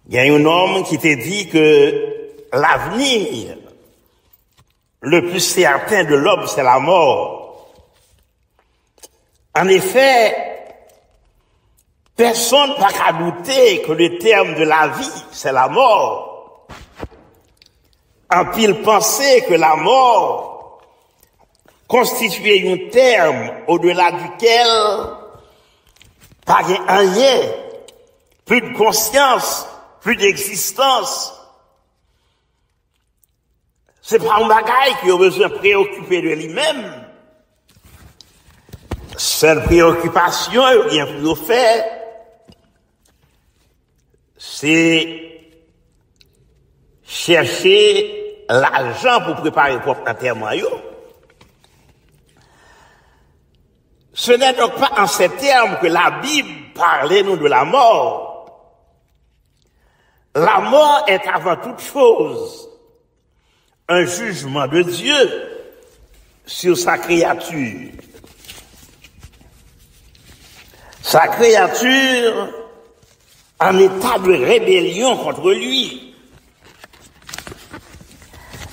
Il y a un homme qui t'a dit que l'avenir le plus certain de l'homme, c'est la mort. En effet, personne n'a qu'à douter que le terme de la vie, c'est la mort. En pile penser que la mort constituait un terme au-delà duquel pas rien, plus de conscience, plus d'existence. C'est pas un bagage qui a besoin de préoccuper de lui-même. Seule préoccupation qu'il faut faire, c'est chercher l'argent pour préparer le propre enterrement. Ce n'est donc pas en ces termes que la Bible parlait nous de la mort. La mort est avant toute chose un jugement de Dieu sur sa créature. Sa créature en état de rébellion contre lui.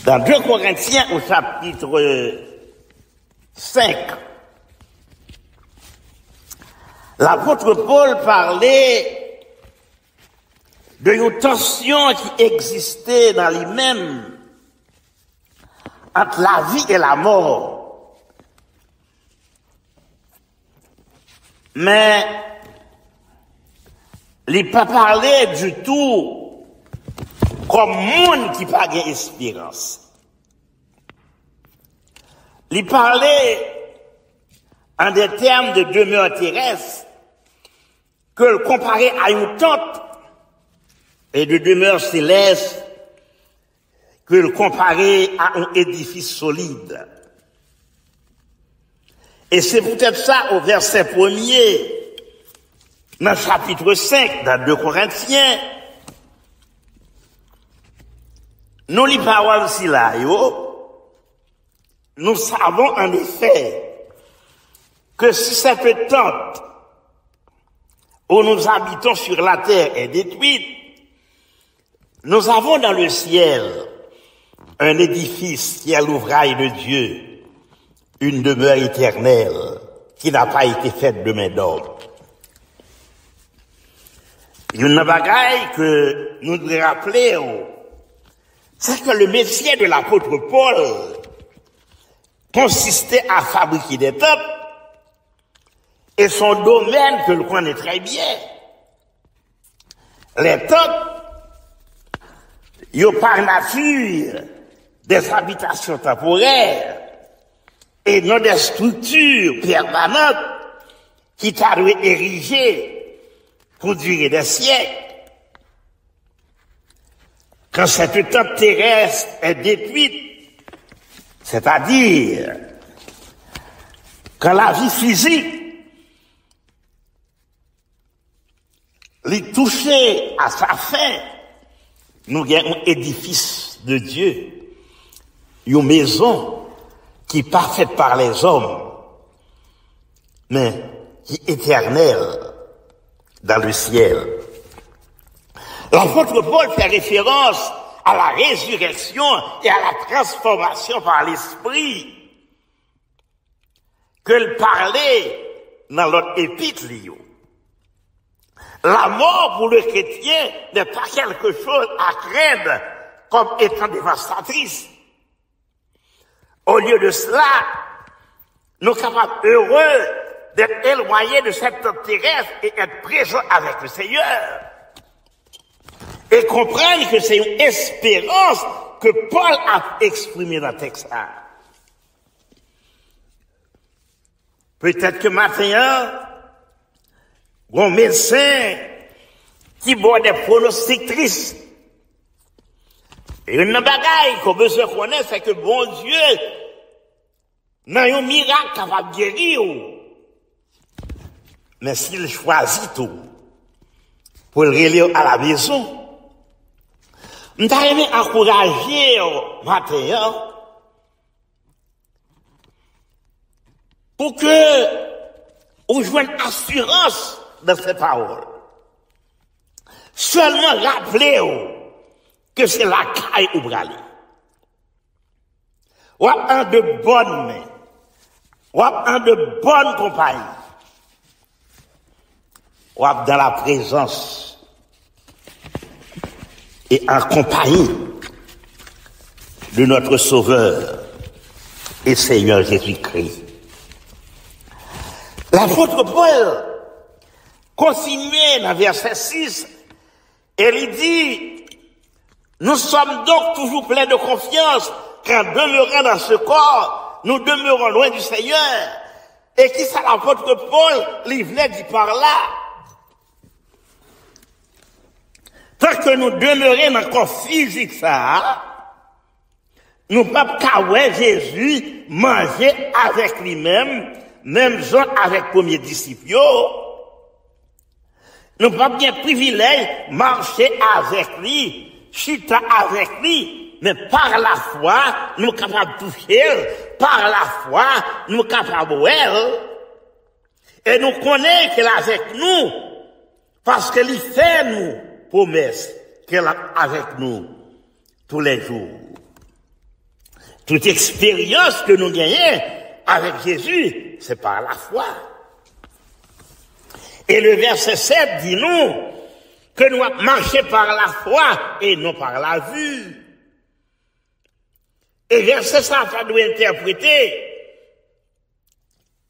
Dans 2 Corinthiens au chapitre 5, l'apôtre Paul parlait d'une tension qui existait dans lui-même entre la vie et la mort. Mais il n'a pas parlé du tout comme monde qui n'a pas d'espérance. Il parlait en des termes de demeure terrestre que le comparait à une tente et de demeure céleste que le comparer à un édifice solide. Et c'est peut-être ça au verset 1er, dans le chapitre 5, dans 2 Corinthiens. Nous les paroles si là, nous savons en effet que si cette tente où nous habitons sur la terre est détruite, nous avons dans le ciel un édifice qui est l'ouvrage de Dieu, une demeure éternelle qui n'a pas été faite de main d'homme. Une bagaille que nous devons rappeler, c'est que le métier de l'apôtre Paul consistait à fabriquer des temples, et son domaine que l'on connaît très bien. Les temples, ils ont par nature des habitations temporaires et non des structures permanentes qui t'ont érigées pour durer des siècles. Quand cette temple terrestre est détruite, c'est-à-dire quand la vie physique est touchée à sa fin, nous avons un édifice de Dieu, une maison qui n'est pas faite par les hommes, mais qui est éternelle dans le ciel. L'apôtre Paul fait référence à la résurrection et à la transformation par l'esprit que parlait dans l'autre épître. La mort pour le chrétien n'est pas quelque chose à craindre comme étant dévastatrice. Au lieu de cela, nous sommes capables heureux d'être éloignés de cette terrestre et être présents avec le Seigneur. Et comprendre que c'est une espérance que Paul a exprimée dans le texte. Peut-être que maintenant, un médecin qui boit des pronostics tristes. Et une bagaille qu'on veut se connaître, c'est que bon Dieu n'a un miracle capable de guérir. Mais s'il choisit tout pour le relire à la maison, nous avons encouragé matin pour que vous jouiez une assurance dans ces paroles. Seulement rappelez-vous que c'est la caille ou bralé. Ou en de bonnes mains, ou en de bonnes compagnies, ou dans la présence et en compagnie de notre Sauveur et Seigneur Jésus-Christ. L'apôtre Paul continuait dans verset 6 et il dit: nous sommes donc toujours pleins de confiance qu'en demeurant dans ce corps, nous demeurons loin du Seigneur. Et qui ça l'apôtre Paul lui venait dit par là? Tant que nous demeurons dans le corps physique, ça, nous ne pouvons pas voir Jésus manger avec lui-même, même Jean avec premier disciple. Nous ne pouvons pas bien privilège marcher avec lui, chita avec lui, mais par la foi, nous sommes capables de toucher, par la foi, nous sommes capables de voir, et nous connaissons qu'elle est avec nous, parce qu'elle fait nous promesse qu'elle est avec nous tous les jours. Toute expérience que nous gagnons avec Jésus, c'est par la foi. Et le verset 7 dit nous que nous marchons par la foi et non par la vue. Et verset 7 doit interpréter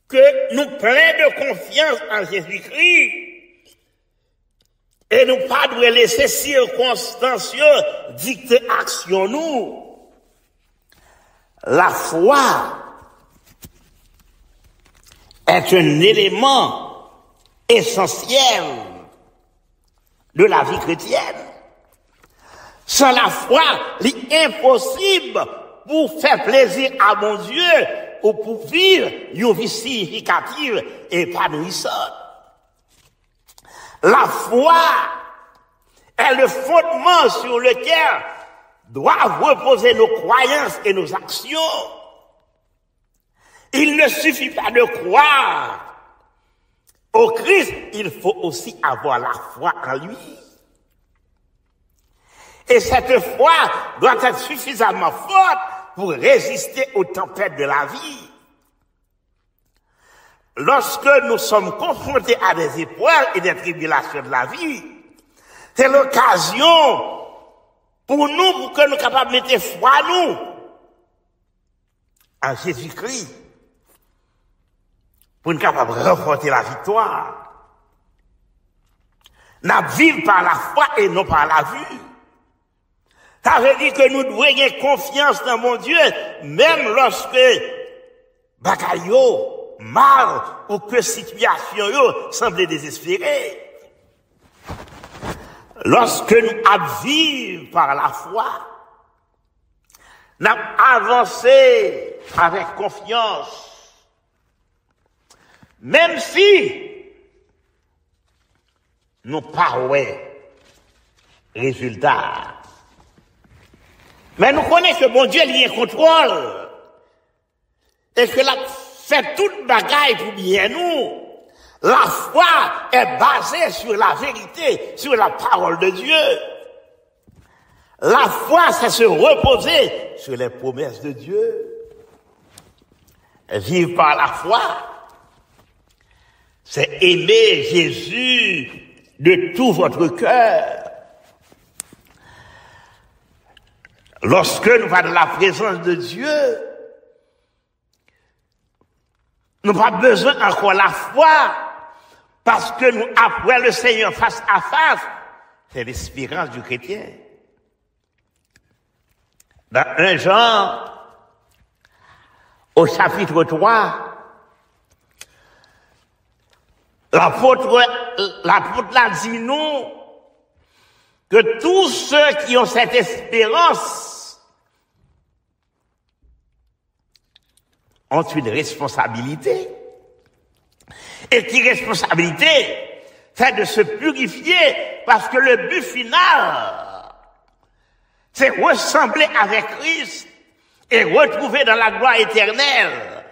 que nous pleins de confiance en Jésus-Christ et nous pas devons laisser circonstances dicter action nous. La foi est un élément essentiel de la vie chrétienne. Sans la foi, il est impossible pour faire plaisir à mon Dieu ou pour vivre une vie significative et épanouissante. La foi est le fondement sur lequel doivent reposer nos croyances et nos actions. Il ne suffit pas de croire au Christ, il faut aussi avoir la foi en lui. Et cette foi doit être suffisamment forte pour résister aux tempêtes de la vie. Lorsque nous sommes confrontés à des épreuves et des tribulations de la vie, c'est l'occasion pour nous, pour que nous soyons capables de mettre foi nous en Jésus-Christ, pour nous capables de remporter la victoire. Nous vivons par la foi et non par la vue. Ça veut dire que nous devons avoir confiance dans mon Dieu, même lorsque bagaille mal ou que situation semble désespérée. Lorsque nous vivons par la foi, nous avançons avec confiance, même si nous pas résultat. Mais nous connaissons que bon Dieu lui contrôle et que la fait toute bagaille pour bien nous. La foi est basée sur la vérité, sur la parole de Dieu. La foi, c'est se reposer sur les promesses de Dieu. Vivre par la foi, c'est aimer Jésus de tout votre cœur. Lorsque nous sommes dans la présence de Dieu, nous n'avons pas besoin encore la foi, parce que nous apprenons le Seigneur face à face. C'est l'espérance du chrétien. Dans 1 Jean, au chapitre 3, l'apôtre l'a dit nous que tous ceux qui ont cette espérance ont une responsabilité. Et qui responsabilité? C'est de se purifier, parce que le but final, c'est ressembler avec Christ et retrouver dans la gloire éternelle.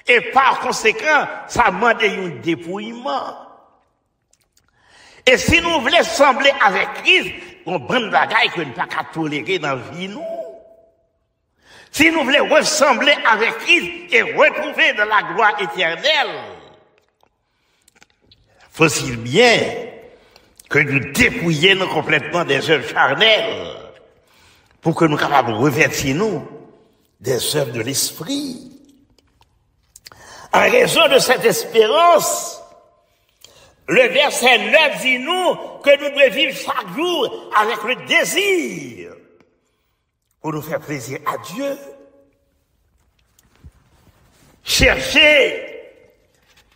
Et par conséquent, ça demande un dépouillement. Et si nous voulons sembler avec Christ, on prend des bagailles que nous ne pouvons pas tolérer dans la vie, nous. Si nous voulons ressembler avec Christ et retrouver dans la gloire éternelle, faut-il bien que nous dépouillions complètement des œuvres charnelles pour que nous soyons capables de revêtir nous des œuvres de l'esprit. En raison de cette espérance, le verset 9 dit nous que nous devons vivre chaque jour avec le désir pour nous faire plaisir à Dieu. Chercher,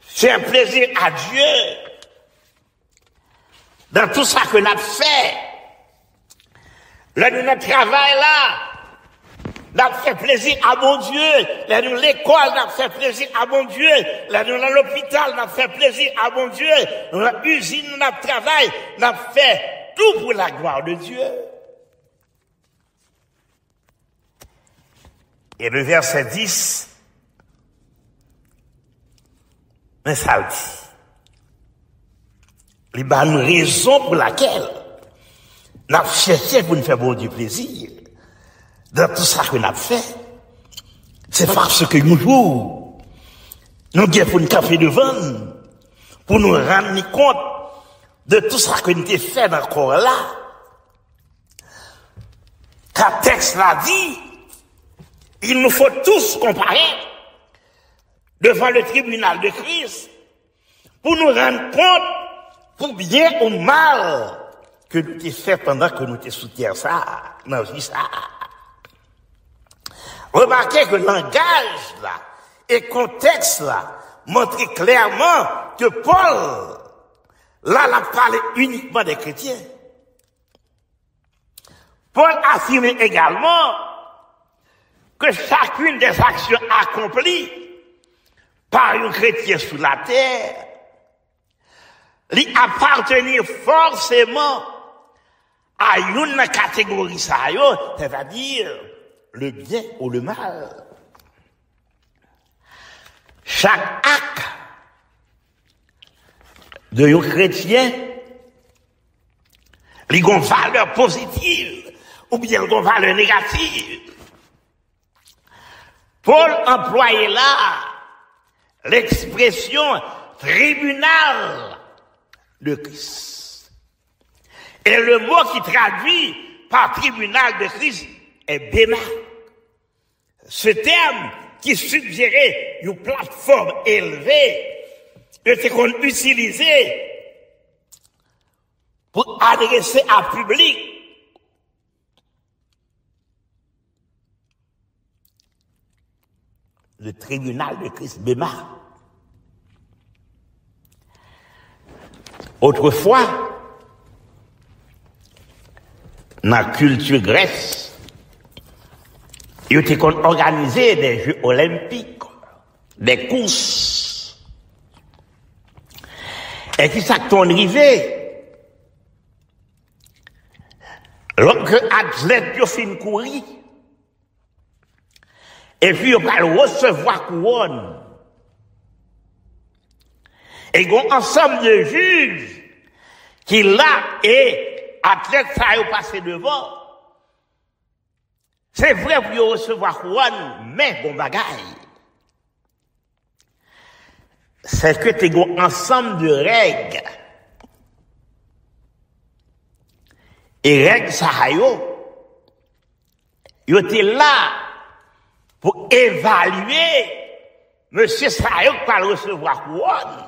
faire plaisir à Dieu dans tout ça que nous avons fait. Là, nous, notre travail là, nous fait plaisir à mon Dieu. Là, nous, l'école, nous fait plaisir à mon Dieu. Là, nous, dans l'hôpital, nous fait plaisir à mon Dieu. Dans l'usine, nous travail, nous fait tout pour la gloire de Dieu. Et le verset 10, mais ça le dit. Il y a une raison pour laquelle nous avons cherché pour nous faire bon Dieu plaisir. Dans tout ça que nous avons fait, c'est parce que nous jours, nous avons pour nous café devant, pour nous rendre compte de tout ça que nous avons fait dans le corps là. Car le texte l'a dit, il nous faut tous comparer devant le tribunal de Christ pour nous rendre compte, pour bien ou mal, que nous avons fait pendant que nous étions sous terre ça, dans la vie ça. Remarquez que le langage là et le contexte là montrent clairement que Paul, là, n'a parlé uniquement des chrétiens. Paul affirme également que chacune des actions accomplies par un chrétien sous la terre lui appartenir forcément à une catégorie, c'est-à-dire le bien ou le mal. Chaque acte de un chrétien, il a une valeur positive ou bien une valeur négative. Paul employait là l'expression tribunal de Christ. Et le mot qui traduit par tribunal de Christ est Béma. Ce terme qui suggérait une plateforme élevée était qu'on utilisait pour adresser à public le tribunal de Christ, Béma. Autrefois, dans la culture grecque, il était organisé des Jeux olympiques, des courses. Et qui ça qu'on arrivé? Lorsque athlète fin courir, et puis on va recevoir couronne. Et il y a un ensemble de juges qui là et athlète ça est passé devant C'est vrai pour recevoir couronne, mais bon bagaille. C'est que tu as un ensemble de règles. Et règles, ça yo t'es là pour évaluer monsieur Sayo qui va recevoir couronne.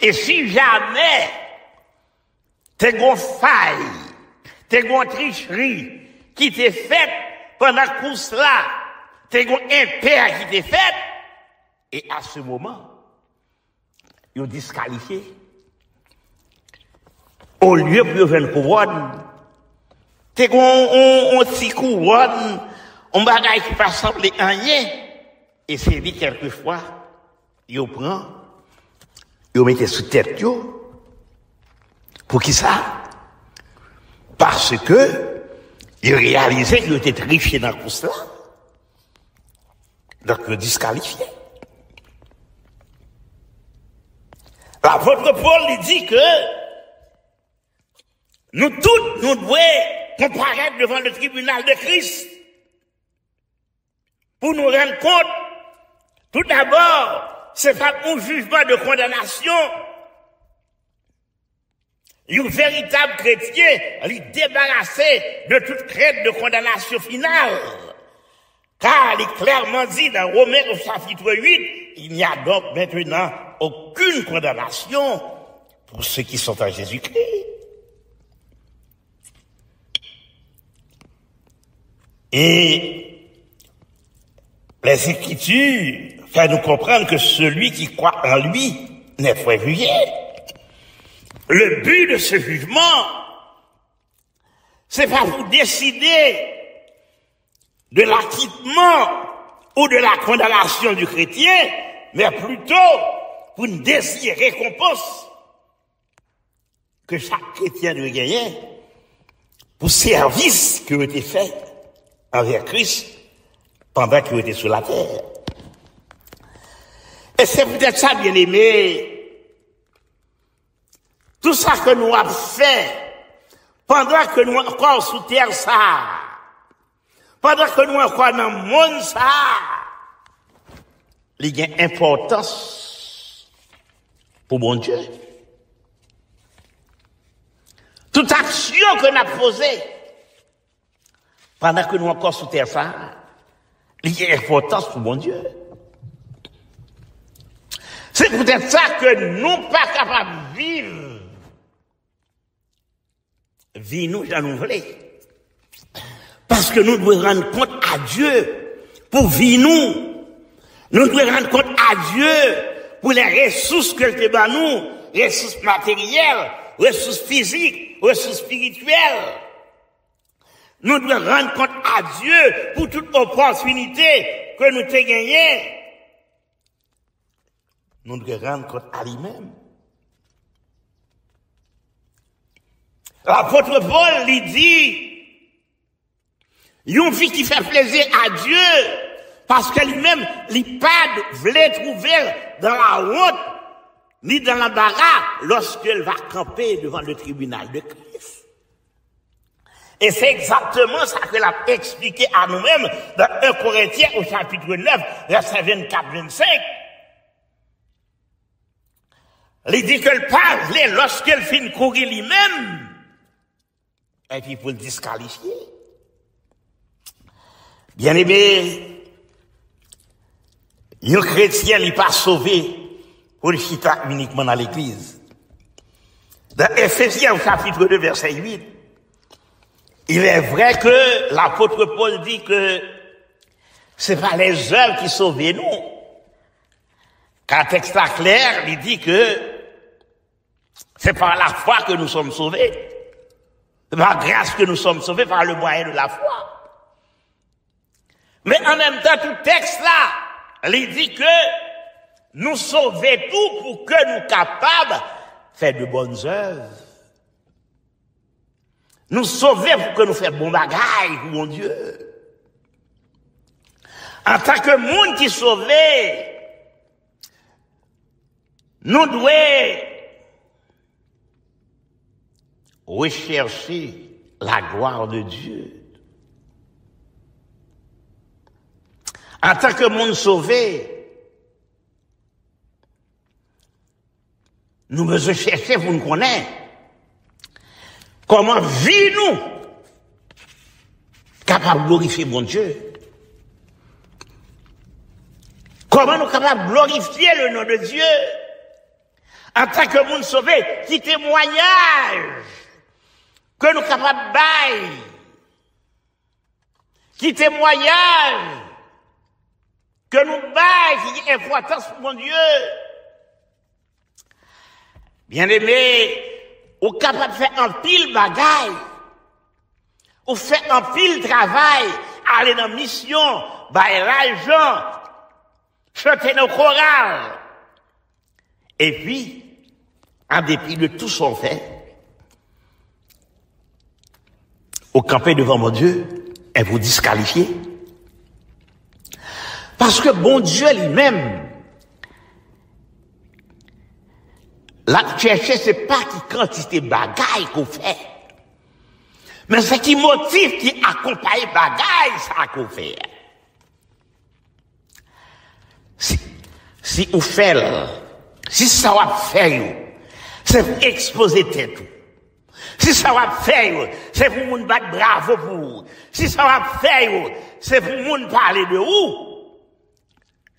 Et si jamais t'es gon faille, t'es gon tricherie qui t'est faite pendant que pour cela, t'es gon impair qui t'est faite, et à ce moment, ils ont disqualifié. Au lieu de faire une couronne, t'es gon on petit couronne, on bagaille qui pas sembler rien, et c'est dit quelquefois, ils prend, ils mettent sous tête yo. Pour qui ça? Parce que ils réalisaient qu'ils étaient trichés dans tout cela. Donc ils disqualifiés. L'apôtre Paul lui dit que nous tous, nous devons comparaître devant le tribunal de Christ pour nous rendre compte, tout d'abord, c'est pas un jugement de condamnation. Un véritable chrétien, il est débarrassé de toute crainte de condamnation finale. Car il est clairement dit dans Romains au chapitre 8, il n'y a donc maintenant aucune condamnation pour ceux qui sont en Jésus-Christ. Et les Écritures font nous comprendre que celui qui croit en lui n'est point jugé. Le but de ce jugement, c'est pas pour décider de l'acquittement ou de la condamnation du chrétien, mais plutôt pour une désirer récompense que chaque chrétien doit gagner pour service qui a été fait envers Christ pendant qu'il était sur la terre. Et c'est peut-être ça, bien aimé. Tout ça que nous avons fait, pendant que nous encore sous terre ça, pendant que nous encore dans le monde ça, il y a une importance pour mon Dieu. Toute action que nous avons posée, pendant que nous encore sous terre ça, il y a une importance pour mon Dieu. C'est peut-être ça que nous ne sommes pas capables de vivre. Vie nous, j'en nous voulons. Parce que nous devons rendre compte à Dieu pour vivre nous. Nous devons rendre compte à Dieu pour les ressources que te donne nous, ressources matérielles, ressources physiques, ressources spirituelles. Nous devons rendre compte à Dieu pour toute opportunité que nous t'ai gagnée. Nous devons rendre compte à lui-même. L'apôtre Paul lui dit, une vie qui fait plaisir à Dieu, parce que lui-même, il pas voulait trouver dans la honte, ni dans l'embarras, lorsqu'elle va camper devant le tribunal de Christ. Et c'est exactement ça qu'elle a expliqué à nous-mêmes dans 1 Corinthiens au chapitre 9, verset 24-25. Il dit qu'elle parlait lorsqu'elle finit courir lui-même, et puis pour le disqualifier. Bien aimé, un chrétien n'est pas sauvé pour le chita uniquement dans l'église. Dans Ephésiens au chapitre 2, verset 8, il est vrai que l'apôtre Paul dit que c'est pas les œuvres qui sauvent nous. Quand le texte est clair, il dit que c'est par la foi que nous sommes sauvés. C'est par grâce que nous sommes sauvés par le moyen de la foi. Mais en même temps, tout texte là, il dit que nous sauvons tout pour que nous capables de faire de bonnes œuvres. Nous sauvons pour que nous fassions bon bagaille pour mon Dieu. En tant que monde qui sauvé, nous devons rechercher la gloire de Dieu. En tant que monde sauvé, nous besoin chercher pour nous connaître comment vivre nous capable de glorifier mon Dieu. Comment nous capables de glorifier le nom de Dieu en tant que monde sauvé, qui témoignage que nous capables de bailler, qui témoignage que nous baillons, qui est importance pour mon Dieu. Bien-aimé, ou capable de faire un pile bagaille, ou faire un pile travail, aller dans mission, bailler l'argent, chanter nos chorales. Et puis, en dépit de tout son fait, au camper devant mon Dieu, et vous disqualifier. Parce que bon Dieu lui-même, la chercher, c'est pas qui quantité bagaille qu'on fait, mais c'est qui motive, qui accompagne bagaille, ça qu'on fait. Si vous faites, si ça va faire, c'est pour exposer tête. Si ça va faire, c'est pour moun battre bravo pour vous. Si ça va faire, c'est pour moun parler de vous.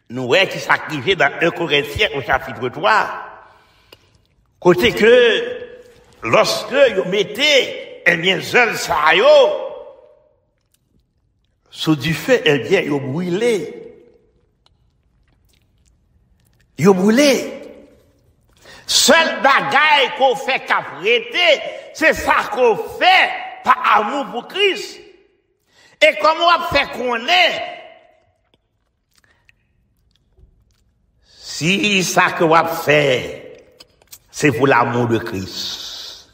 Nous voyons qui s'activait dans 1 Corinthiens au chapitre 3. Côté que, lorsque vous mettez, eh bien, seul ça yo, sous du feu, eh bien, vous brûlez. Vous brûlez. Seul bagaille qu'on fait qu'apprêter, c'est ça qu'on fait par amour pour Christ. Et comment on fait qu'on est? Si ça que on fait, c'est pour l'amour de Christ.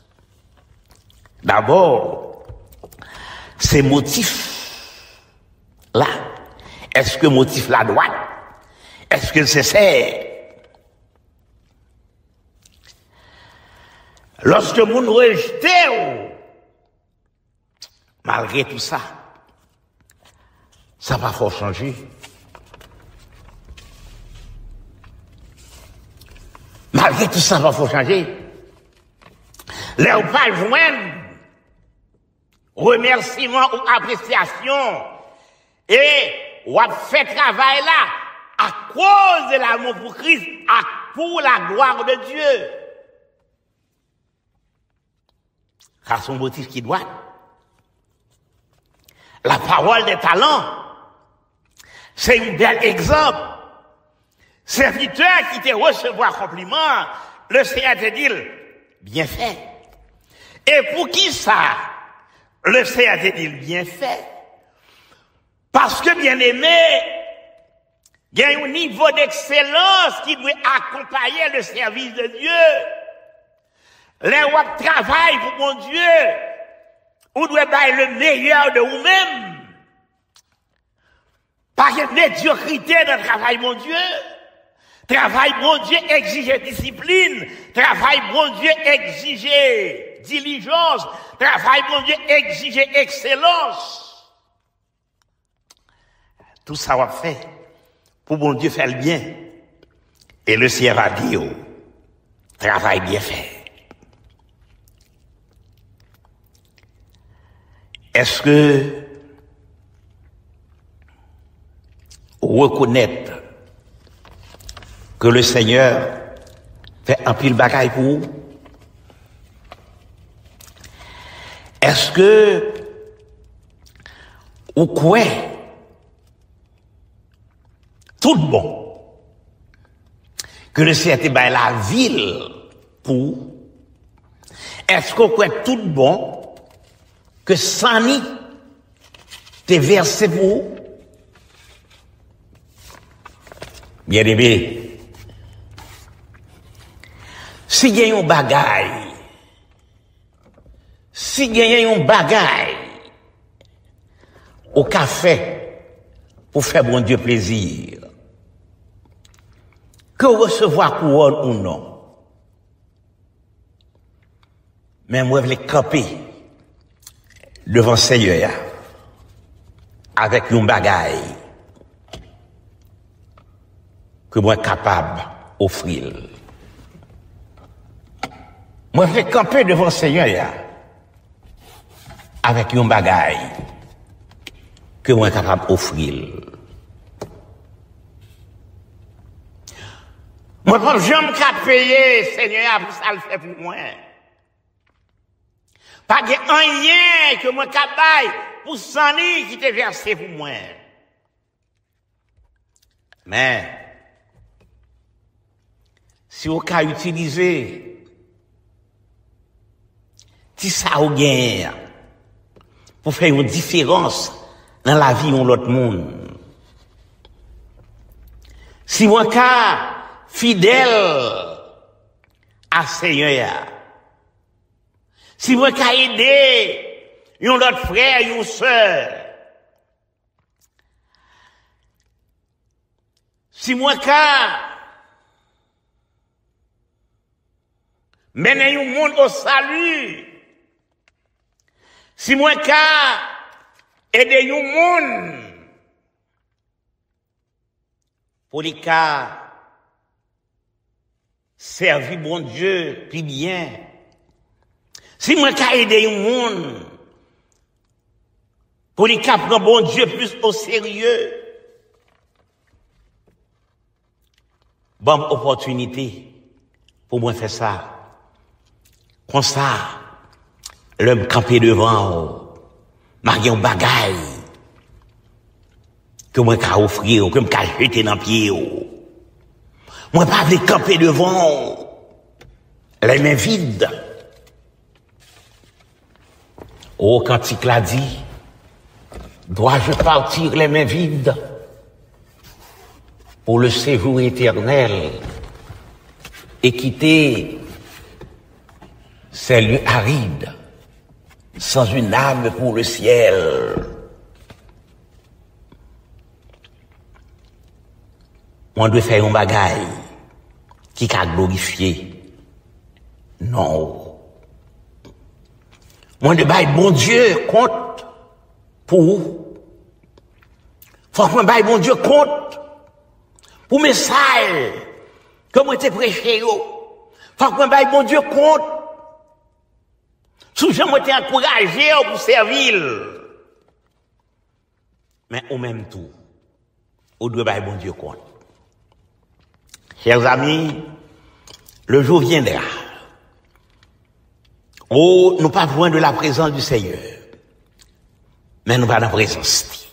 D'abord, ces motifs là, est-ce que motif la droite? Est-ce que c'est ça? Lorsque vous nous rejetez, malgré tout ça, ça va fort changer. Malgré tout ça, ça va fort changer. Les ou pas joindre remerciement ou appréciation et ou fait travail là à cause de l'amour pour Christ, pour la gloire de Dieu. Car son motif qui doit. La parole des talents, c'est un bel exemple. Serviteur qui te recevoir compliment, le Seigneur te dit, bien fait. Et pour qui ça? Le Seigneur te dit, bien fait. Parce que, bien aimé, il y a un niveau d'excellence qui doit accompagner le service de Dieu. Les wap travail pour mon Dieu, vous devez faire le meilleur de vous-même. Pas de médiocrité dans le travail, mon Dieu. Travail, mon Dieu, exige discipline. Travail, mon Dieu, exige diligence. Travail, mon Dieu, exige excellence. Tout ça va faire pour mon Dieu faire le bien. Et le Seigneur va dire, travail bien fait. Est-ce que reconnaître que le Seigneur fait un pile bagaille pour vous? Est-ce que vous croyez tout bon que le Seigneur te baille la ville pour? Est-ce que vous croyez tout bon que Sani t'est versé pour vous? Bien aimé, si y a un bagaille, au café pour faire bon Dieu plaisir, que recevoir couronne ou non, mais moi je vais camper devant Seigneur avec un bagaille que moi capable d'offrir. Moi fais camper devant le Seigneur là, avec un bagage que moi capable d'offrir. Moi pas jamais qu'à payer Seigneur pour ça le fait pour moi. Pas de rien que moi capable pour s'ennuyer qui t'est versé pour moi. Mais si on peut utiliser si ça ou gain pour faire une différence dans la vie de l'autre monde. Si moi cas fidèle à Seigneur, si moi cas aider un autre frère, une sœur, si moi cas mener un monde au salut, si moi cas aider un monde pour les cas servir bon Dieu puis bien, si moi cas aider un monde pour les cas prendre bon Dieu plus au sérieux, bonne opportunité pour moi faire ça. Comme ça, l'homme campé devant, marié un bagaille, que moi qu'a offrir, que moi qu'a jeter dans pied. Moi pas voulu camper devant, les mains vides. Oh, Cantique l'a dit, dois-je partir les mains vides pour le séjour éternel et quitter ces lieux arides, sans une âme pour le ciel. On doit faire un bagaille qui a glorifié. Non. On doit bailler bon Dieu compte pour. Faut qu'on baille bon Dieu compte pour message que moi t'ai prêché. Faut qu'on baille bon Dieu compte. Souvent, moi, t'es encouragé pour servir. Mais au même temps, on doit bailler bon Dieu compte. Chers amis, le jour viendra. Oh, nous pas loin de la présence du Seigneur. Mais nous pas dans la présence.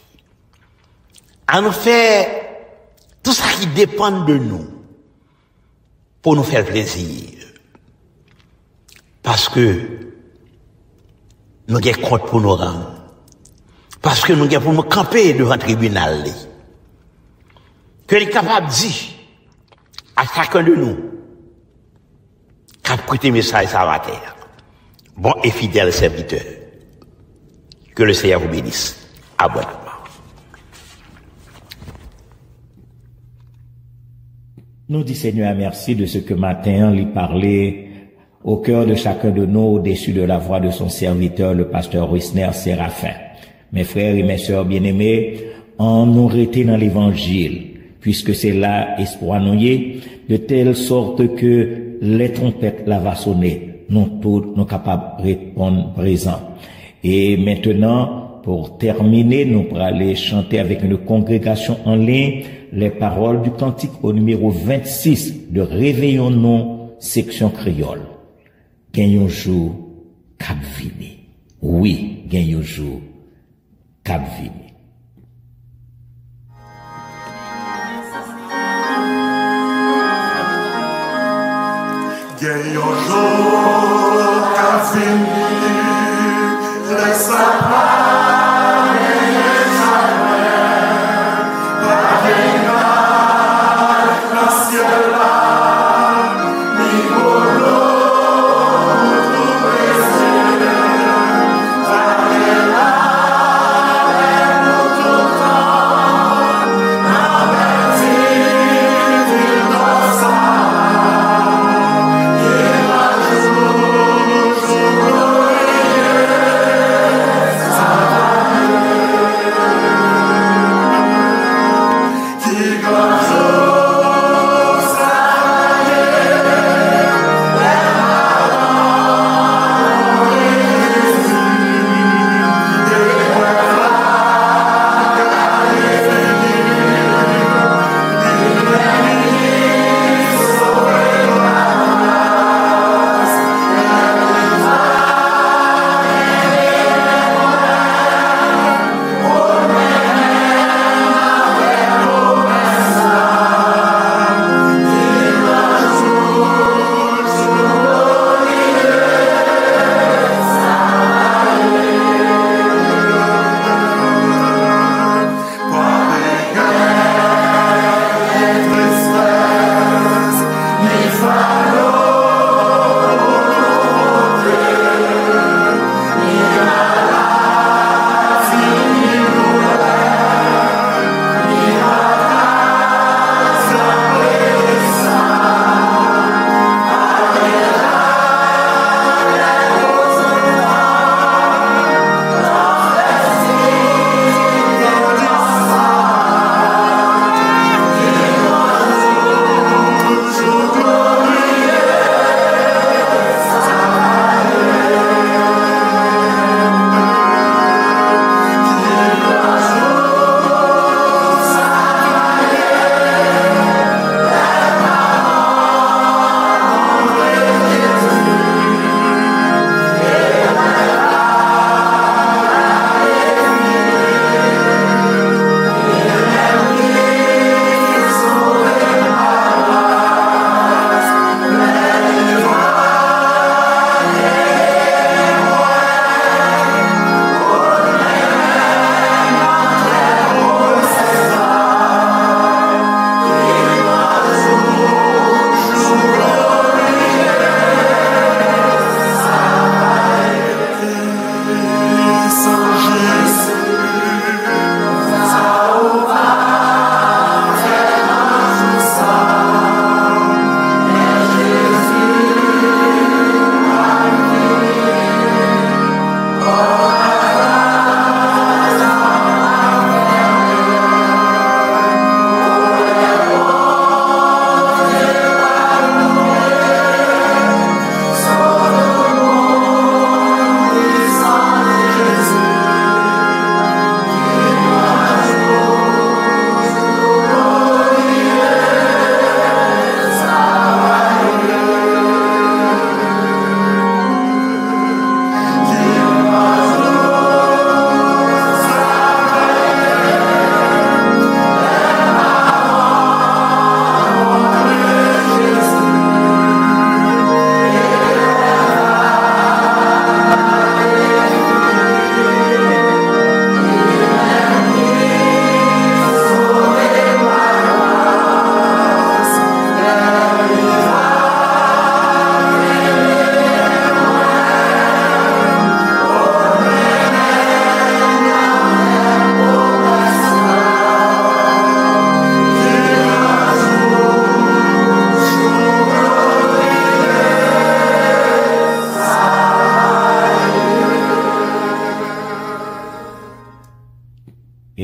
À nous faire tout ça qui dépend de nous pour nous faire plaisir. Parce que nous avons compte pour nous rendre. Parce que nous avons pour nous camper devant le tribunal. Que les capables de dire à chacun de nous qu'a prêté message à la terre. Bon et fidèle serviteur. Que le Seigneur vous bénisse abondamment. Nous dit Seigneur merci de ce que matin lui parlait au cœur de chacun de nous, au-dessus de la voix de son serviteur, le pasteur Wisner Séraphin. Mes frères et mes sœurs bien-aimés, en nous arrêter dans l'évangile, puisque c'est là espoir nous de telle sorte que les trompettes là va sonner, nous tous, nous capables de répondre présent. Et maintenant, pour terminer, nous pourrons aller chanter avec une congrégation en ligne les paroles du cantique au numéro 26 de Réveillons-nous, section créole. Gagnons jour, Cap Vini. Oui, gagnons jour, Cap Vini. Gagnons jour, Cap Vini. Laisse Jour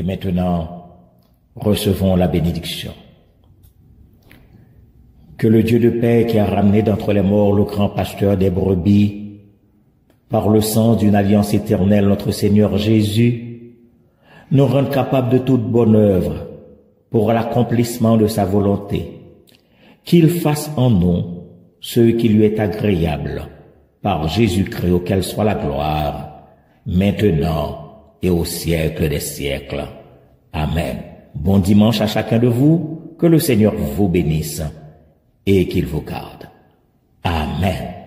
Et maintenant, recevons la bénédiction. Que le Dieu de paix qui a ramené d'entre les morts le grand pasteur des brebis, par le sang d'une alliance éternelle, notre Seigneur Jésus, nous rende capables de toute bonne œuvre pour l'accomplissement de sa volonté, qu'il fasse en nous ce qui lui est agréable, par Jésus-Christ auquel soit la gloire, maintenant et au siècle des siècles. Amen. Bon dimanche à chacun de vous, que le Seigneur vous bénisse et qu'il vous garde. Amen.